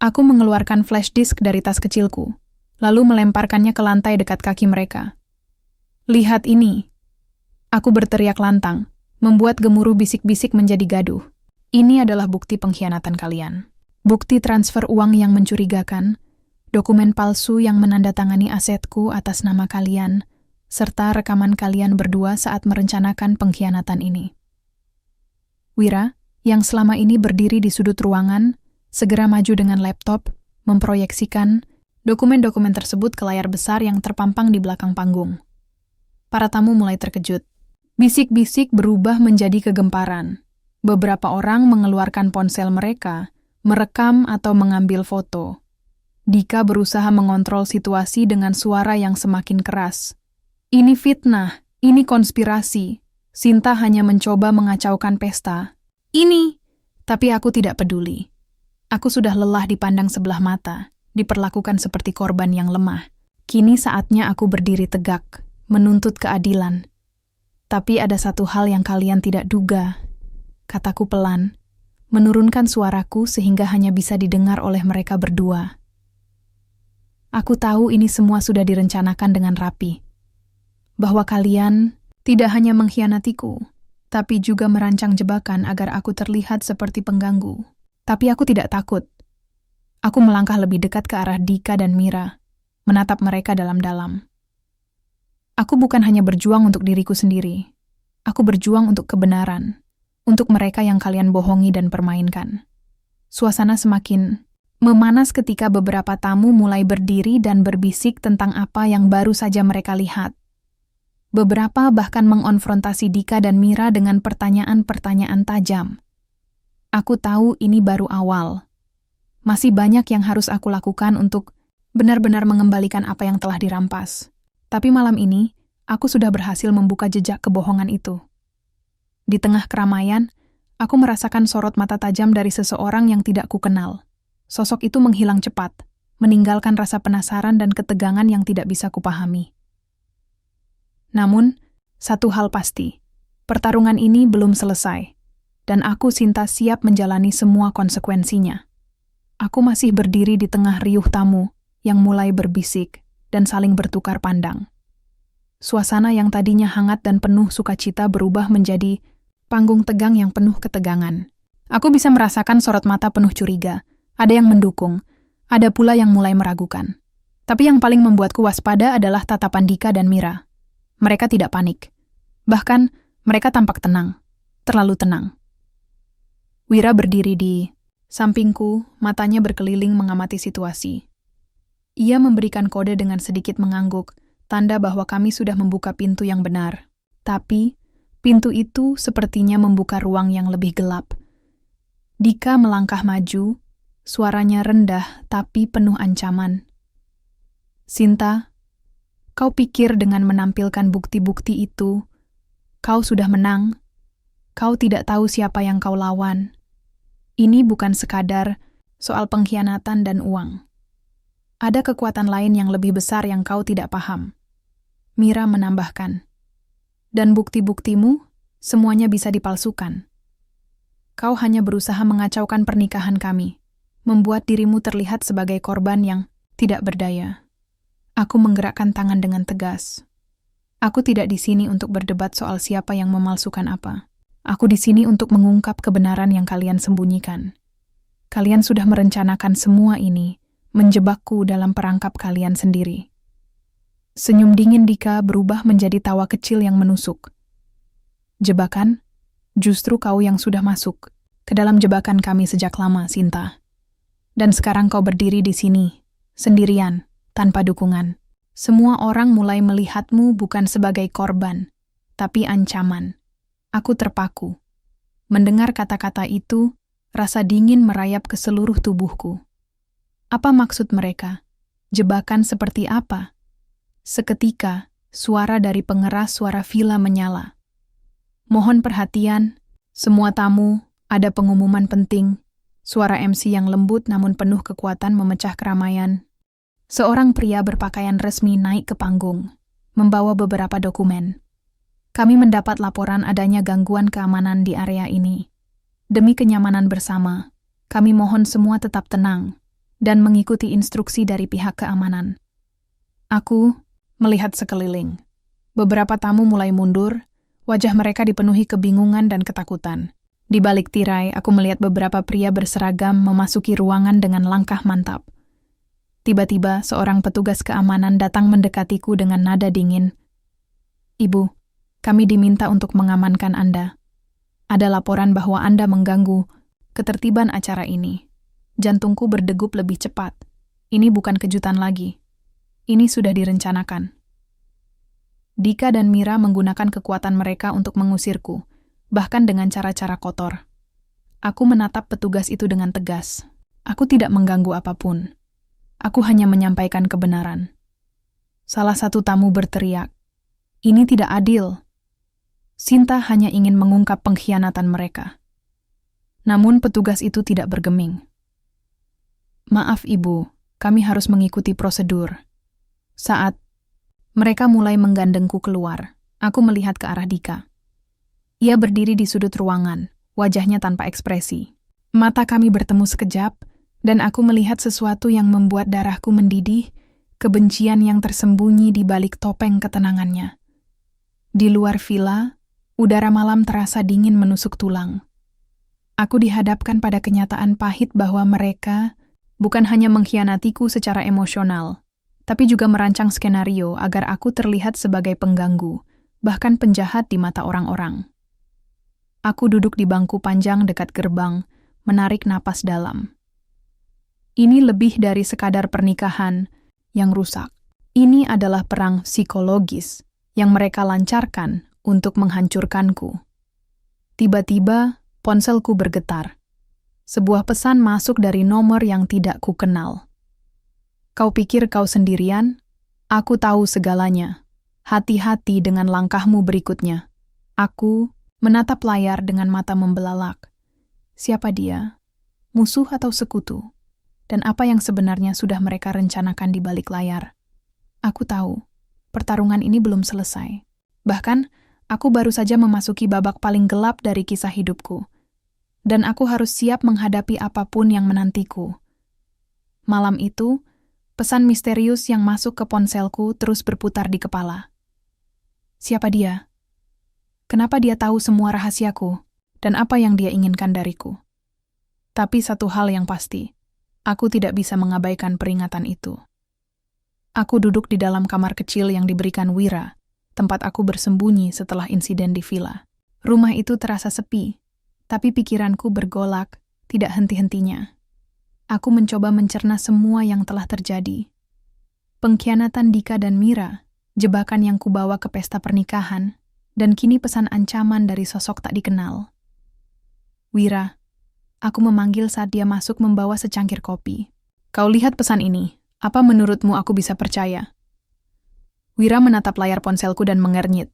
Aku mengeluarkan flash disk dari tas kecilku, lalu melemparkannya ke lantai dekat kaki mereka. Lihat ini. Aku berteriak lantang, membuat gemuruh bisik-bisik menjadi gaduh. Ini adalah bukti pengkhianatan kalian. Bukti transfer uang yang mencurigakan, dokumen palsu yang menandatangani asetku atas nama kalian, serta rekaman kalian berdua saat merencanakan pengkhianatan ini. Wira, yang selama ini berdiri di sudut ruangan, segera maju dengan laptop, memproyeksikan dokumen-dokumen tersebut ke layar besar yang terpampang di belakang panggung. Para tamu mulai terkejut. Bisik-bisik berubah menjadi kegemparan. Beberapa orang mengeluarkan ponsel mereka, merekam atau mengambil foto. Dika berusaha mengontrol situasi dengan suara yang semakin keras. Ini fitnah, ini konspirasi. Sinta hanya mencoba mengacaukan pesta. Ini, tapi aku tidak peduli. Aku sudah lelah dipandang sebelah mata, diperlakukan seperti korban yang lemah. Kini saatnya aku berdiri tegak, menuntut keadilan. Tapi ada satu hal yang kalian tidak duga. Kataku pelan, menurunkan suaraku sehingga hanya bisa didengar oleh mereka berdua. Aku tahu ini semua sudah direncanakan dengan rapi. Bahwa kalian tidak hanya mengkhianatiku, tapi juga merancang jebakan agar aku terlihat seperti pengganggu. Tapi aku tidak takut. Aku melangkah lebih dekat ke arah Dika dan Mira, menatap mereka dalam-dalam. Aku bukan hanya berjuang untuk diriku sendiri. Aku berjuang untuk kebenaran, untuk mereka yang kalian bohongi dan permainkan. Suasana semakin memanas ketika beberapa tamu mulai berdiri dan berbisik tentang apa yang baru saja mereka lihat. Beberapa bahkan mengonfrontasi Dika dan Mira dengan pertanyaan-pertanyaan tajam. Aku tahu ini baru awal. Masih banyak yang harus aku lakukan untuk benar-benar mengembalikan apa yang telah dirampas. Tapi malam ini, aku sudah berhasil membuka jejak kebohongan itu. Di tengah keramaian, aku merasakan sorot mata tajam dari seseorang yang tidak kukenal. Sosok itu menghilang cepat, meninggalkan rasa penasaran dan ketegangan yang tidak bisa kupahami. Namun, satu hal pasti, pertarungan ini belum selesai, dan aku Sinta siap menjalani semua konsekuensinya. Aku masih berdiri di tengah riuh tamu yang mulai berbisik dan saling bertukar pandang. Suasana yang tadinya hangat dan penuh sukacita berubah menjadi panggung tegang yang penuh ketegangan. Aku bisa merasakan sorot mata penuh curiga. Ada yang mendukung, ada pula yang mulai meragukan. Tapi yang paling membuatku waspada adalah tatapan Dika dan Mira. Mereka tidak panik. Bahkan, mereka tampak tenang. Terlalu tenang. Wira berdiri di sampingku, matanya berkeliling mengamati situasi. Ia memberikan kode dengan sedikit mengangguk, tanda bahwa kami sudah membuka pintu yang benar. Tapi, pintu itu sepertinya membuka ruang yang lebih gelap. Dika melangkah maju, suaranya rendah tapi penuh ancaman. Sinta, kau pikir dengan menampilkan bukti-bukti itu, kau sudah menang? Kau tidak tahu siapa yang kau lawan. Ini bukan sekadar soal pengkhianatan dan uang. Ada kekuatan lain yang lebih besar yang kau tidak paham. Mira menambahkan. Dan bukti-buktimu, semuanya bisa dipalsukan. Kau hanya berusaha mengacaukan pernikahan kami, membuat dirimu terlihat sebagai korban yang tidak berdaya. Aku menggerakkan tangan dengan tegas. Aku tidak di sini untuk berdebat soal siapa yang memalsukan apa. Aku di sini untuk mengungkap kebenaran yang kalian sembunyikan. Kalian sudah merencanakan semua ini, menjebakku dalam perangkap kalian sendiri. Senyum dingin Dika berubah menjadi tawa kecil yang menusuk. Jebakan? Justru kau yang sudah masuk ke dalam jebakan kami sejak lama, Sinta. Dan sekarang kau berdiri di sini, sendirian, tanpa dukungan. Semua orang mulai melihatmu bukan sebagai korban, tapi ancaman. Aku terpaku. Mendengar kata-kata itu, rasa dingin merayap ke seluruh tubuhku. Apa maksud mereka? Jebakan seperti apa? Seketika, suara dari pengeras suara villa menyala. Mohon perhatian, semua tamu, ada pengumuman penting. Suara MC yang lembut namun penuh kekuatan memecah keramaian. Seorang pria berpakaian resmi naik ke panggung, membawa beberapa dokumen. Kami mendapat laporan adanya gangguan keamanan di area ini. Demi kenyamanan bersama, kami mohon semua tetap tenang dan mengikuti instruksi dari pihak keamanan. Aku melihat sekeliling. Beberapa tamu mulai mundur, wajah mereka dipenuhi kebingungan dan ketakutan. Di balik tirai, aku melihat beberapa pria berseragam memasuki ruangan dengan langkah mantap. Tiba-tiba, seorang petugas keamanan datang mendekatiku dengan nada dingin. Ibu, kami diminta untuk mengamankan Anda. Ada laporan bahwa Anda mengganggu ketertiban acara ini. Jantungku berdegup lebih cepat. Ini bukan kejutan lagi. Ini sudah direncanakan. Dika dan Mira menggunakan kekuatan mereka untuk mengusirku, bahkan dengan cara-cara kotor. Aku menatap petugas itu dengan tegas. Aku tidak mengganggu apapun. Aku hanya menyampaikan kebenaran. Salah satu tamu berteriak, "Ini tidak adil." Sinta hanya ingin mengungkap pengkhianatan mereka. Namun petugas itu tidak bergeming. "Maaf Ibu, kami harus mengikuti prosedur." Saat mereka mulai menggandengku keluar, aku melihat ke arah Dika. Ia berdiri di sudut ruangan, wajahnya tanpa ekspresi. Mata kami bertemu sekejap, dan aku melihat sesuatu yang membuat darahku mendidih, kebencian yang tersembunyi di balik topeng ketenangannya. Di luar villa, udara malam terasa dingin menusuk tulang. Aku dihadapkan pada kenyataan pahit bahwa mereka bukan hanya mengkhianatiku secara emosional, tapi juga merancang skenario agar aku terlihat sebagai pengganggu, bahkan penjahat di mata orang-orang. Aku duduk di bangku panjang dekat gerbang, menarik napas dalam. Ini lebih dari sekadar pernikahan yang rusak. Ini adalah perang psikologis yang mereka lancarkan untuk menghancurkanku. Tiba-tiba, ponselku bergetar. Sebuah pesan masuk dari nomor yang tidak kukenal. "Kau pikir kau sendirian? Aku tahu segalanya. Hati-hati dengan langkahmu berikutnya." Aku menatap layar dengan mata membelalak. Siapa dia? Musuh atau sekutu? Dan apa yang sebenarnya sudah mereka rencanakan di balik layar? Aku tahu, pertarungan ini belum selesai. Bahkan, aku baru saja memasuki babak paling gelap dari kisah hidupku. Dan aku harus siap menghadapi apapun yang menantiku. Malam itu, pesan misterius yang masuk ke ponselku terus berputar di kepala. Siapa dia? Kenapa dia tahu semua rahasiaku? Dan apa yang dia inginkan dariku? Tapi satu hal yang pasti, aku tidak bisa mengabaikan peringatan itu. Aku duduk di dalam kamar kecil yang diberikan Wira, tempat aku bersembunyi setelah insiden di villa. Rumah itu terasa sepi, tapi pikiranku bergolak, tidak henti-hentinya. Aku mencoba mencerna semua yang telah terjadi. Pengkhianatan Dika dan Mira, jebakan yang kubawa ke pesta pernikahan, Dan kini pesan ancaman dari sosok tak dikenal. Wira, aku memanggil saat dia masuk membawa secangkir kopi. Kau lihat pesan ini, apa menurutmu aku bisa percaya? Wira menatap layar ponselku dan mengernyit.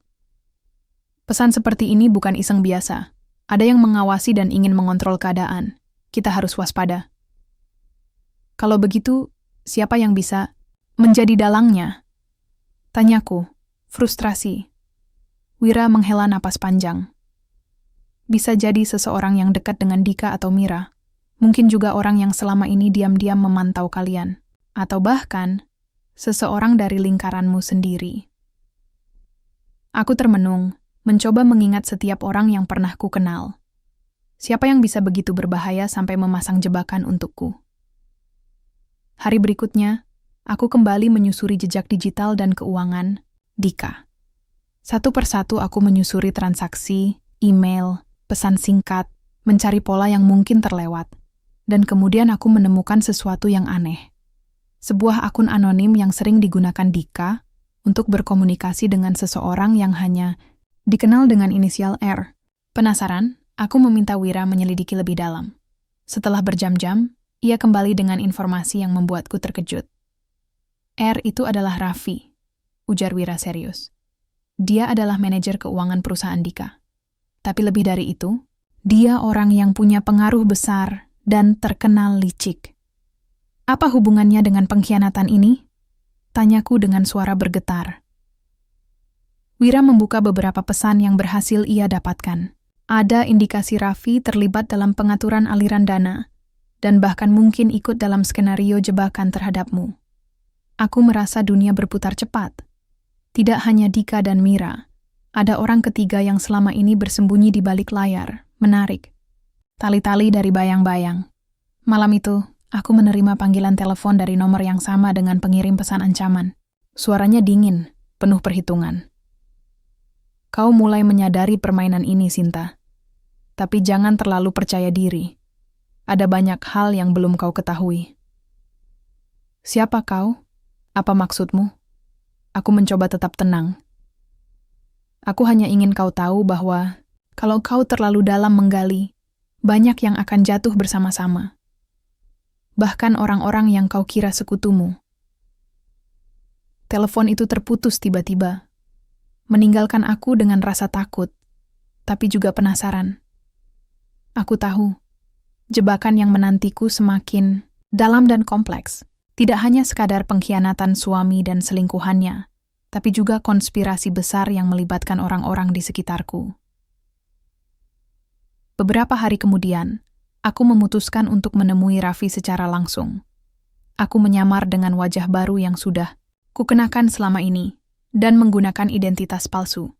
Pesan seperti ini bukan iseng biasa. Ada yang mengawasi dan ingin mengontrol keadaan. Kita harus waspada. Kalau begitu, siapa yang bisa menjadi dalangnya? Tanyaku, frustrasi. Wira menghela napas panjang. Bisa jadi seseorang yang dekat dengan Dika atau Mira. Mungkin juga orang yang selama ini diam-diam memantau kalian. Atau bahkan, seseorang dari lingkaranmu sendiri. Aku termenung, mencoba mengingat setiap orang yang pernah ku kenal. Siapa yang bisa begitu berbahaya sampai memasang jebakan untukku? Hari berikutnya, aku kembali menyusuri jejak digital dan keuangan Dika. Satu persatu aku menyusuri transaksi, email, pesan singkat, mencari pola yang mungkin terlewat. Dan kemudian aku menemukan sesuatu yang aneh. Sebuah akun anonim yang sering digunakan Dika untuk berkomunikasi dengan seseorang yang hanya dikenal dengan inisial R. Penasaran, aku meminta Wira menyelidiki lebih dalam. Setelah berjam-jam, ia kembali dengan informasi yang membuatku terkejut. R itu adalah Raffi, ujar Wira serius. Dia adalah manajer keuangan perusahaan Dika. Tapi lebih dari itu, dia orang yang punya pengaruh besar dan terkenal licik. Apa hubungannya dengan pengkhianatan ini? Tanyaku dengan suara bergetar. Wira membuka beberapa pesan yang berhasil ia dapatkan. Ada indikasi Raffi terlibat dalam pengaturan aliran dana, dan bahkan mungkin ikut dalam skenario jebakan terhadapmu. Aku merasa dunia berputar cepat. Tidak hanya Dika dan Mira, ada orang ketiga yang selama ini bersembunyi di balik layar, menarik. Tali-tali dari bayang-bayang. Malam itu, aku menerima panggilan telepon dari nomor yang sama dengan pengirim pesan ancaman. Suaranya dingin, penuh perhitungan. Kau mulai menyadari permainan ini, Sinta. Tapi jangan terlalu percaya diri. Ada banyak hal yang belum kau ketahui. Siapa kau? Apa maksudmu? Aku mencoba tetap tenang. Aku hanya ingin kau tahu bahwa kalau kau terlalu dalam menggali, banyak yang akan jatuh bersama-sama. Bahkan orang-orang yang kau kira sekutumu. Telepon itu terputus tiba-tiba, meninggalkan aku dengan rasa takut, tapi juga penasaran. Aku tahu, jebakan yang menantiku semakin dalam dan kompleks. Tidak hanya sekadar pengkhianatan suami dan selingkuhannya, tapi juga konspirasi besar yang melibatkan orang-orang di sekitarku. Beberapa hari kemudian, aku memutuskan untuk menemui Raffi secara langsung. Aku menyamar dengan wajah baru yang sudah kukenakan selama ini, dan menggunakan identitas palsu.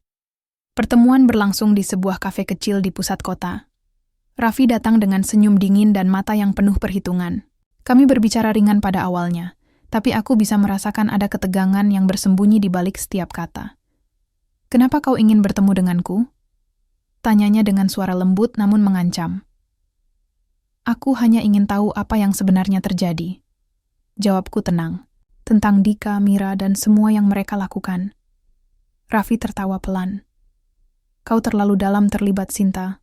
Pertemuan berlangsung di sebuah kafe kecil di pusat kota. Raffi datang dengan senyum dingin dan mata yang penuh perhitungan. Kami berbicara ringan pada awalnya, tapi aku bisa merasakan ada ketegangan yang bersembunyi di balik setiap kata. Kenapa kau ingin bertemu denganku? Tanyanya dengan suara lembut namun mengancam. Aku hanya ingin tahu apa yang sebenarnya terjadi. Jawabku tenang, tentang Dika, Mira, dan semua yang mereka lakukan. Raffi tertawa pelan. Kau terlalu dalam terlibat, Sinta.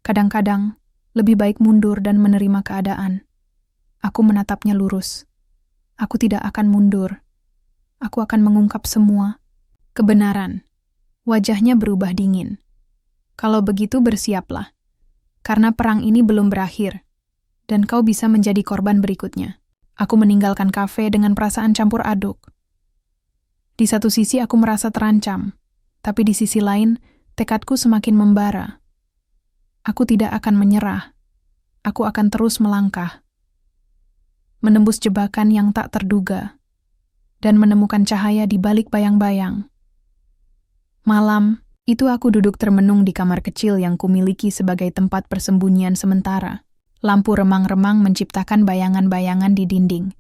Kadang-kadang, lebih baik mundur dan menerima keadaan. Aku menatapnya lurus. Aku tidak akan mundur. Aku akan mengungkap semua. Kebenaran. Wajahnya berubah dingin. Kalau begitu bersiaplah. Karena perang ini belum berakhir. Dan kau bisa menjadi korban berikutnya. Aku meninggalkan kafe dengan perasaan campur aduk. Di satu sisi aku merasa terancam. Tapi di sisi lain, tekadku semakin membara. Aku tidak akan menyerah. Aku akan terus melangkah. Menembus jebakan yang tak terduga, dan menemukan cahaya di balik bayang-bayang. Malam, itu aku duduk termenung di kamar kecil yang kumiliki sebagai tempat persembunyian sementara. Lampu remang-remang menciptakan bayangan-bayangan di dinding,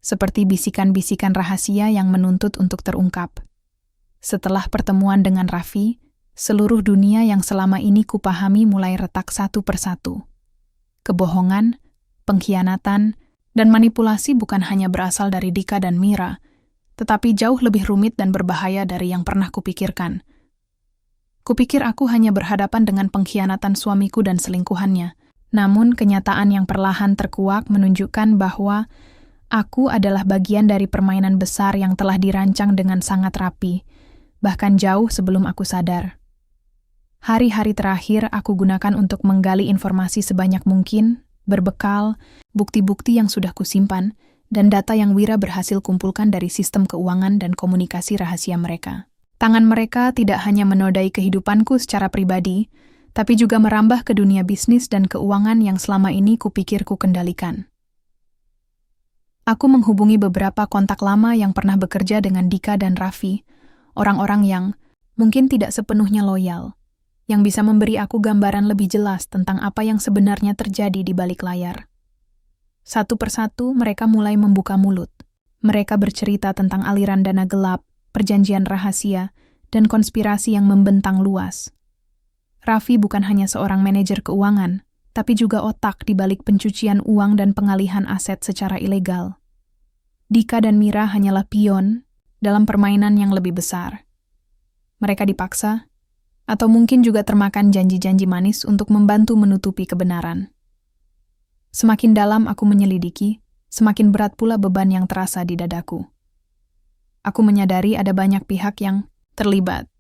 seperti bisikan-bisikan rahasia yang menuntut untuk terungkap. Setelah pertemuan dengan Raffi, seluruh dunia yang selama ini kupahami mulai retak satu persatu. Kebohongan, pengkhianatan, dan manipulasi bukan hanya berasal dari Dika dan Mira, tetapi jauh lebih rumit dan berbahaya dari yang pernah kupikirkan. Kupikir aku hanya berhadapan dengan pengkhianatan suamiku dan selingkuhannya. Namun kenyataan yang perlahan terkuak menunjukkan bahwa aku adalah bagian dari permainan besar yang telah dirancang dengan sangat rapi, bahkan jauh sebelum aku sadar. Hari-hari terakhir aku gunakan untuk menggali informasi sebanyak mungkin, berbekal bukti-bukti yang sudah kusimpan, dan data yang Wira berhasil kumpulkan dari sistem keuangan dan komunikasi rahasia mereka. Tangan mereka tidak hanya menodai kehidupanku secara pribadi, tapi juga merambah ke dunia bisnis dan keuangan yang selama ini kupikir ku kendalikan. Aku menghubungi beberapa kontak lama yang pernah bekerja dengan Dika dan Raffi, orang-orang yang mungkin tidak sepenuhnya loyal, yang bisa memberi aku gambaran lebih jelas tentang apa yang sebenarnya terjadi di balik layar. Satu persatu mereka mulai membuka mulut. Mereka bercerita tentang aliran dana gelap, perjanjian rahasia, dan konspirasi yang membentang luas. Raffi bukan hanya seorang manajer keuangan, tapi juga otak di balik pencucian uang dan pengalihan aset secara ilegal. Dika dan Mira hanyalah pion dalam permainan yang lebih besar. Mereka dipaksa, atau mungkin juga termakan janji-janji manis untuk membantu menutupi kebenaran. Semakin dalam aku menyelidiki, semakin berat pula beban yang terasa di dadaku. Aku menyadari ada banyak pihak yang terlibat,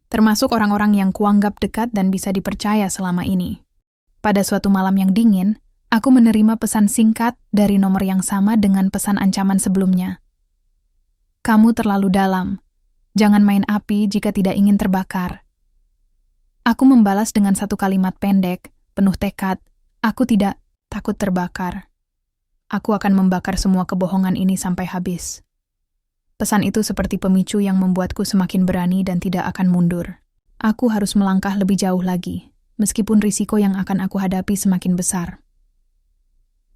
termasuk orang-orang yang kuanggap dekat dan bisa dipercaya selama ini. Pada suatu malam yang dingin, aku menerima pesan singkat dari nomor yang sama dengan pesan ancaman sebelumnya. Kamu terlalu dalam. Jangan main api jika tidak ingin terbakar. Aku membalas dengan satu kalimat pendek, penuh tekad. Aku tidak takut terbakar. Aku akan membakar semua kebohongan ini sampai habis. Pesan itu seperti pemicu yang membuatku semakin berani dan tidak akan mundur. Aku harus melangkah lebih jauh lagi, meskipun risiko yang akan aku hadapi semakin besar.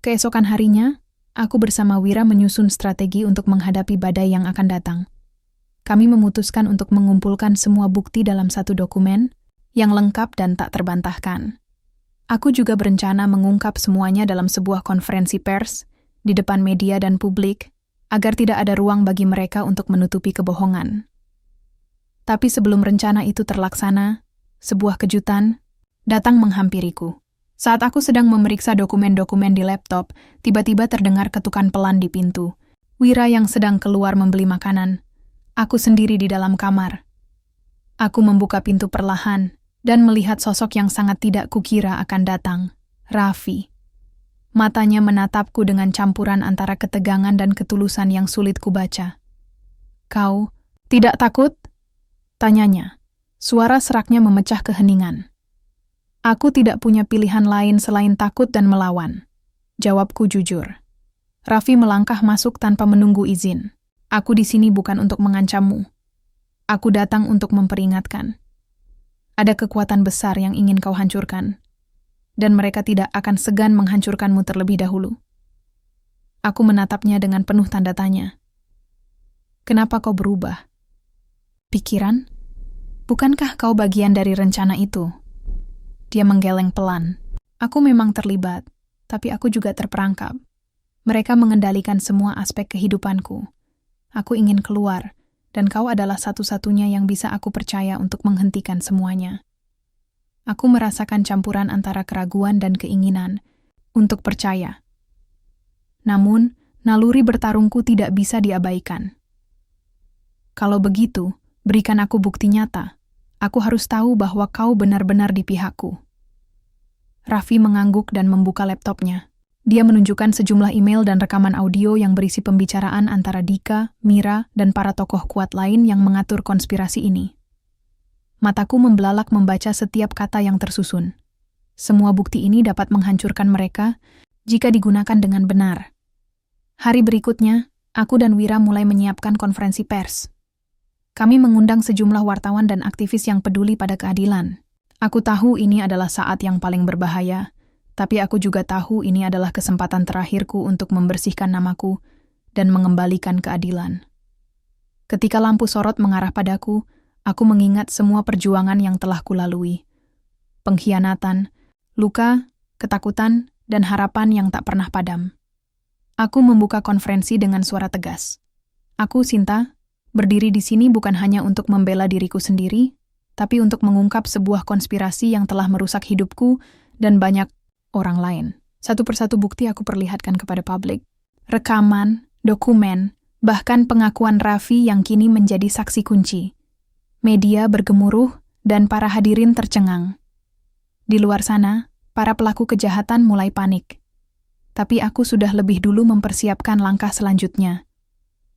Keesokan harinya, aku bersama Wira menyusun strategi untuk menghadapi badai yang akan datang. Kami memutuskan untuk mengumpulkan semua bukti dalam satu dokumen yang lengkap dan tak terbantahkan. Aku juga berencana mengungkap semuanya dalam sebuah konferensi pers di depan media dan publik, agar tidak ada ruang bagi mereka untuk menutupi kebohongan. Tapi sebelum rencana itu terlaksana, sebuah kejutan datang menghampiriku. Saat aku sedang memeriksa dokumen-dokumen di laptop, tiba-tiba terdengar ketukan pelan di pintu. Wira yang sedang keluar membeli makanan. Aku sendiri di dalam kamar. Aku membuka pintu perlahan dan melihat sosok yang sangat tidak kukira akan datang, Raffi. Matanya menatapku dengan campuran antara ketegangan dan ketulusan yang sulit kubaca. Kau tidak takut? Tanyanya. Suara seraknya memecah keheningan. Aku tidak punya pilihan lain selain takut dan melawan. Jawabku jujur. Raffi melangkah masuk tanpa menunggu izin. Aku di sini bukan untuk mengancammu. Aku datang untuk memperingatkan. Ada kekuatan besar yang ingin kau hancurkan. Dan mereka tidak akan segan menghancurkanmu terlebih dahulu. Aku menatapnya dengan penuh tanda tanya. Kenapa kau berubah? Pikiran? Bukankah kau bagian dari rencana itu? Dia menggeleng pelan. Aku memang terlibat, tapi aku juga terperangkap. Mereka mengendalikan semua aspek kehidupanku. Aku ingin keluar, dan kau adalah satu-satunya yang bisa aku percaya untuk menghentikan semuanya. Aku merasakan campuran antara keraguan dan keinginan untuk percaya. Namun, naluri bertarungku tidak bisa diabaikan. Kalau begitu, berikan aku bukti nyata. Aku harus tahu bahwa kau benar-benar di pihakku. Raffi mengangguk dan membuka laptopnya. Dia menunjukkan sejumlah email dan rekaman audio yang berisi pembicaraan antara Dika, Mira, dan para tokoh kuat lain yang mengatur konspirasi ini. Mataku membelalak membaca setiap kata yang tersusun. Semua bukti ini dapat menghancurkan mereka jika digunakan dengan benar. Hari berikutnya, aku dan Wira mulai menyiapkan konferensi pers. Kami mengundang sejumlah wartawan dan aktivis yang peduli pada keadilan. Aku tahu ini adalah saat yang paling berbahaya, tapi aku juga tahu ini adalah kesempatan terakhirku untuk membersihkan namaku dan mengembalikan keadilan. Ketika lampu sorot mengarah padaku, aku mengingat semua perjuangan yang telah kulalui. Pengkhianatan, luka, ketakutan, dan harapan yang tak pernah padam. Aku membuka konferensi dengan suara tegas. Aku, Sinta, berdiri di sini bukan hanya untuk membela diriku sendiri, tapi untuk mengungkap sebuah konspirasi yang telah merusak hidupku dan banyak orang lain. Satu persatu bukti aku perlihatkan kepada publik. Rekaman, dokumen, bahkan pengakuan Raffi yang kini menjadi saksi kunci. Media bergemuruh dan para hadirin tercengang. Di luar sana, para pelaku kejahatan mulai panik. Tapi aku sudah lebih dulu mempersiapkan langkah selanjutnya.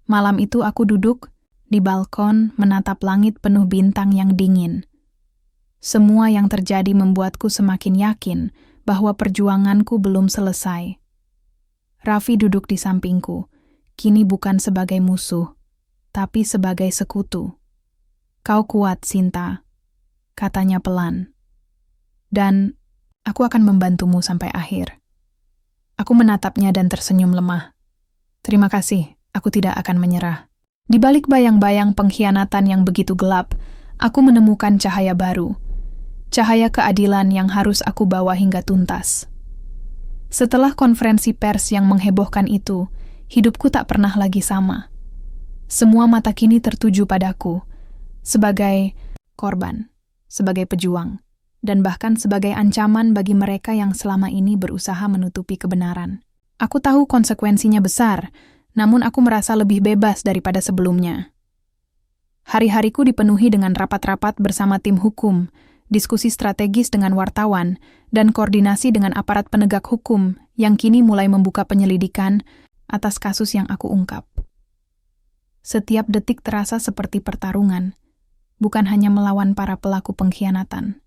Malam itu aku duduk di balkon menatap langit penuh bintang yang dingin. Semua yang terjadi membuatku semakin yakin bahwa perjuanganku belum selesai. Raffi duduk di sampingku, kini bukan sebagai musuh, tapi sebagai sekutu. "Kau kuat, Sinta," katanya pelan. "Dan aku akan membantumu sampai akhir." Aku menatapnya dan tersenyum lemah. "Terima kasih, aku tidak akan menyerah." Di balik bayang-bayang pengkhianatan yang begitu gelap, aku menemukan cahaya baru. Cahaya keadilan yang harus aku bawa hingga tuntas. Setelah konferensi pers yang menghebohkan itu, hidupku tak pernah lagi sama. Semua mata kini tertuju padaku, sebagai korban, sebagai pejuang, dan bahkan sebagai ancaman bagi mereka yang selama ini berusaha menutupi kebenaran. Aku tahu konsekuensinya besar, namun aku merasa lebih bebas daripada sebelumnya. Hari-hariku dipenuhi dengan rapat-rapat bersama tim hukum, diskusi strategis dengan wartawan, dan koordinasi dengan aparat penegak hukum yang kini mulai membuka penyelidikan atas kasus yang aku ungkap. Setiap detik terasa seperti pertarungan, bukan hanya melawan para pelaku pengkhianatan,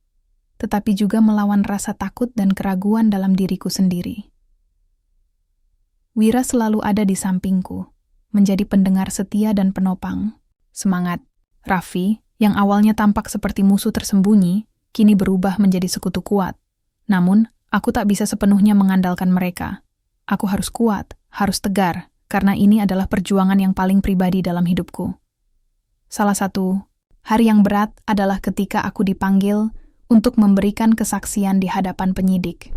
tetapi juga melawan rasa takut dan keraguan dalam diriku sendiri. Wira selalu ada di sampingku, menjadi pendengar setia dan penopang. Semangat Raffi, yang awalnya tampak seperti musuh tersembunyi, kini berubah menjadi sekutu kuat. Namun, aku tak bisa sepenuhnya mengandalkan mereka. Aku harus kuat, harus tegar, karena ini adalah perjuangan yang paling pribadi dalam hidupku. Salah satu hari yang berat adalah ketika aku dipanggil untuk memberikan kesaksian di hadapan penyidik.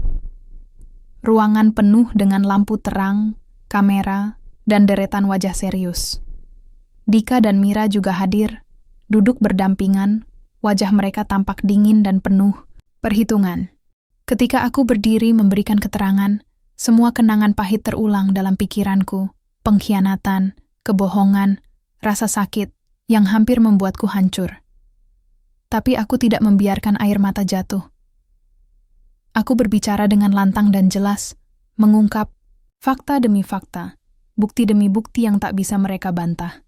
Ruangan penuh dengan lampu terang, kamera, dan deretan wajah serius. Dika dan Mira juga hadir, duduk berdampingan, wajah mereka tampak dingin dan penuh perhitungan. Ketika aku berdiri memberikan keterangan, semua kenangan pahit terulang dalam pikiranku, pengkhianatan, kebohongan, rasa sakit yang hampir membuatku hancur. Tapi aku tidak membiarkan air mata jatuh. Aku berbicara dengan lantang dan jelas, mengungkap fakta demi fakta, bukti demi bukti yang tak bisa mereka bantah.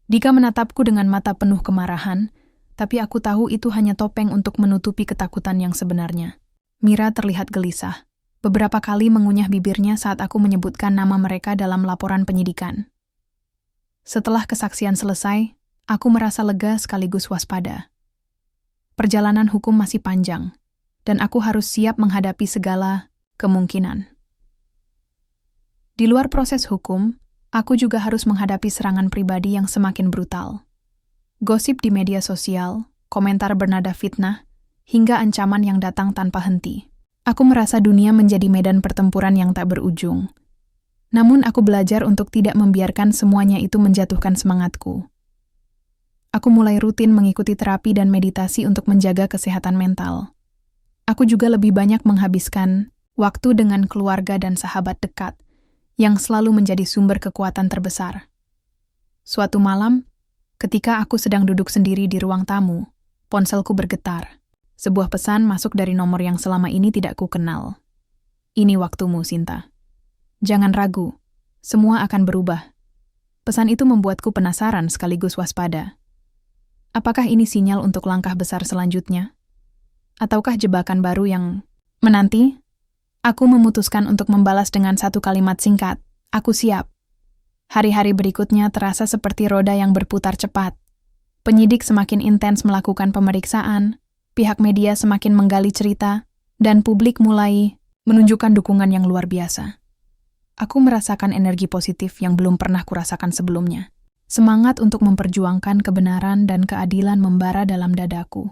Dika menatapku dengan mata penuh kemarahan, tapi aku tahu itu hanya topeng untuk menutupi ketakutan yang sebenarnya. Mira terlihat gelisah. Beberapa kali mengunyah bibirnya saat aku menyebutkan nama mereka dalam laporan penyidikan. Setelah kesaksian selesai, aku merasa lega sekaligus waspada. Perjalanan hukum masih panjang, dan aku harus siap menghadapi segala kemungkinan. Di luar proses hukum, aku juga harus menghadapi serangan pribadi yang semakin brutal. Gosip di media sosial, komentar bernada fitnah, hingga ancaman yang datang tanpa henti. Aku merasa dunia menjadi medan pertempuran yang tak berujung. Namun aku belajar untuk tidak membiarkan semuanya itu menjatuhkan semangatku. Aku mulai rutin mengikuti terapi dan meditasi untuk menjaga kesehatan mental. Aku juga lebih banyak menghabiskan waktu dengan keluarga dan sahabat dekat, yang selalu menjadi sumber kekuatan terbesar. Suatu malam, ketika aku sedang duduk sendiri di ruang tamu, ponselku bergetar. Sebuah pesan masuk dari nomor yang selama ini tidak kukenal. "Ini waktumu, Sinta. Jangan ragu, semua akan berubah." Pesan itu membuatku penasaran sekaligus waspada. Apakah ini sinyal untuk langkah besar selanjutnya? Ataukah jebakan baru yang menanti? Aku memutuskan untuk membalas dengan satu kalimat singkat, "Aku siap." Hari-hari berikutnya terasa seperti roda yang berputar cepat. Penyidik semakin intens melakukan pemeriksaan, pihak media semakin menggali cerita, dan publik mulai menunjukkan dukungan yang luar biasa. Aku merasakan energi positif yang belum pernah kurasakan sebelumnya. Semangat untuk memperjuangkan kebenaran dan keadilan membara dalam dadaku.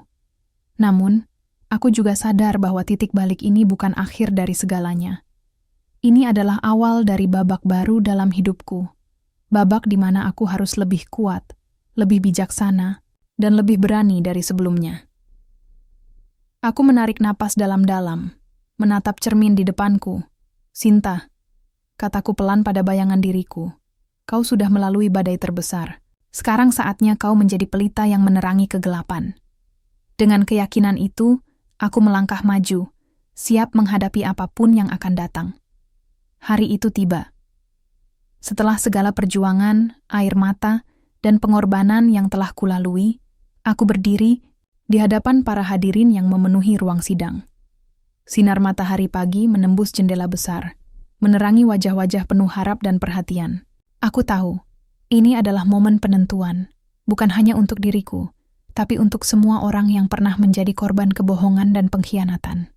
Namun, aku juga sadar bahwa titik balik ini bukan akhir dari segalanya. Ini adalah awal dari babak baru dalam hidupku. Babak di mana aku harus lebih kuat, lebih bijaksana, dan lebih berani dari sebelumnya. Aku menarik napas dalam-dalam, menatap cermin di depanku. Sinta, kataku pelan pada bayangan diriku. Kau sudah melalui badai terbesar. Sekarang saatnya kau menjadi pelita yang menerangi kegelapan. Dengan keyakinan itu, aku melangkah maju, siap menghadapi apapun yang akan datang. Hari itu tiba. Setelah segala perjuangan, air mata, dan pengorbanan yang telah kulalui, aku berdiri di hadapan para hadirin yang memenuhi ruang sidang. Sinar matahari pagi menembus jendela besar, menerangi wajah-wajah penuh harap dan perhatian. Aku tahu, ini adalah momen penentuan, bukan hanya untuk diriku, tapi untuk semua orang yang pernah menjadi korban kebohongan dan pengkhianatan.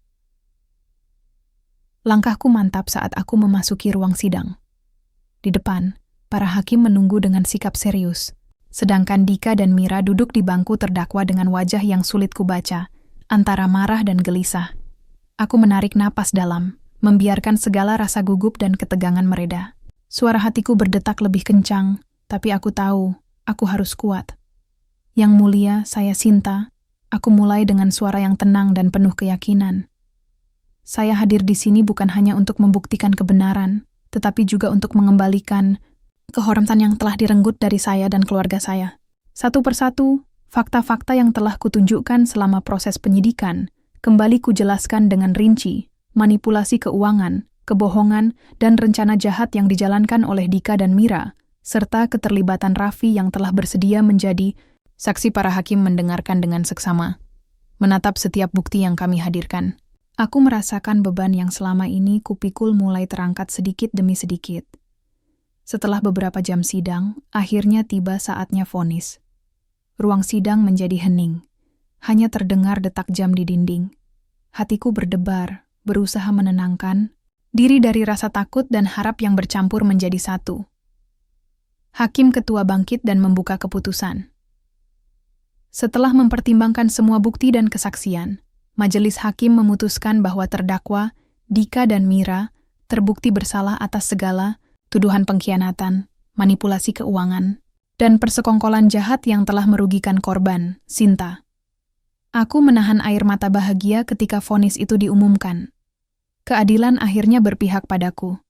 Langkahku mantap saat aku memasuki ruang sidang. Di depan, para hakim menunggu dengan sikap serius, sedangkan Dika dan Mira duduk di bangku terdakwa dengan wajah yang sulit kubaca, antara marah dan gelisah. Aku menarik napas dalam, membiarkan segala rasa gugup dan ketegangan mereda. Suara hatiku berdetak lebih kencang, tapi aku tahu, aku harus kuat. Yang mulia, saya Sinta. Aku mulai dengan suara yang tenang dan penuh keyakinan. Saya hadir di sini bukan hanya untuk membuktikan kebenaran, tetapi juga untuk mengembalikan kehormatan yang telah direnggut dari saya dan keluarga saya. Satu persatu, fakta-fakta yang telah kutunjukkan selama proses penyidikan, kembali kujelaskan dengan rinci, manipulasi keuangan, kebohongan, dan rencana jahat yang dijalankan oleh Dika dan Mira, serta keterlibatan Raffi yang telah bersedia menjadi saksi. Para hakim mendengarkan dengan seksama, menatap setiap bukti yang kami hadirkan. Aku merasakan beban yang selama ini kupikul mulai terangkat sedikit demi sedikit. Setelah beberapa jam sidang, akhirnya tiba saatnya vonis. Ruang sidang menjadi hening. Hanya terdengar detak jam di dinding. Hatiku berdebar, berusaha menenangkan diri dari rasa takut dan harap yang bercampur menjadi satu. Hakim ketua bangkit dan membuka keputusan. Setelah mempertimbangkan semua bukti dan kesaksian, majelis hakim memutuskan bahwa terdakwa Dika dan Mira terbukti bersalah atas segala tuduhan pengkhianatan, manipulasi keuangan, dan persekongkolan jahat yang telah merugikan korban, Sinta. Aku menahan air mata bahagia ketika vonis itu diumumkan. Keadilan akhirnya berpihak padaku.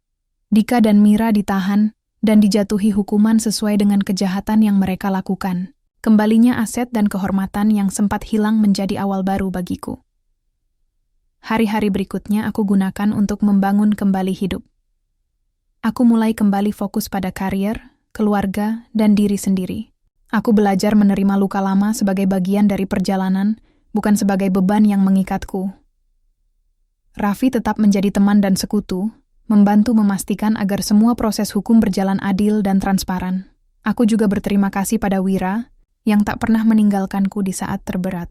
Dika dan Mira ditahan dan dijatuhi hukuman sesuai dengan kejahatan yang mereka lakukan. Kembalinya aset dan kehormatan yang sempat hilang menjadi awal baru bagiku. Hari-hari berikutnya aku gunakan untuk membangun kembali hidup. Aku mulai kembali fokus pada karier, keluarga, dan diri sendiri. Aku belajar menerima luka lama sebagai bagian dari perjalanan, bukan sebagai beban yang mengikatku. Raffi tetap menjadi teman dan sekutu, membantu memastikan agar semua proses hukum berjalan adil dan transparan. Aku juga berterima kasih pada Wira, yang tak pernah meninggalkanku di saat terberat.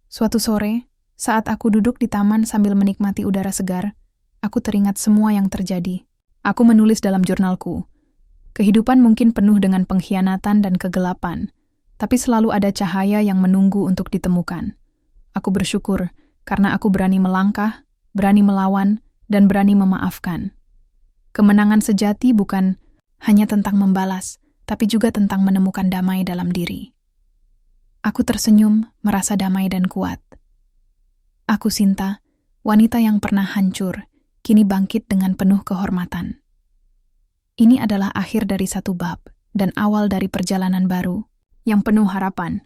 Suatu sore, saat aku duduk di taman sambil menikmati udara segar, aku teringat semua yang terjadi. Aku menulis dalam jurnalku, kehidupan mungkin penuh dengan pengkhianatan dan kegelapan, tapi selalu ada cahaya yang menunggu untuk ditemukan. Aku bersyukur karena aku berani melangkah, berani melawan, dan berani memaafkan. Kemenangan sejati bukan hanya tentang membalas, tapi juga tentang menemukan damai dalam diri. Aku tersenyum, merasa damai dan kuat. Aku Sinta, wanita yang pernah hancur, kini bangkit dengan penuh kehormatan. Ini adalah akhir dari satu bab dan awal dari perjalanan baru yang penuh harapan.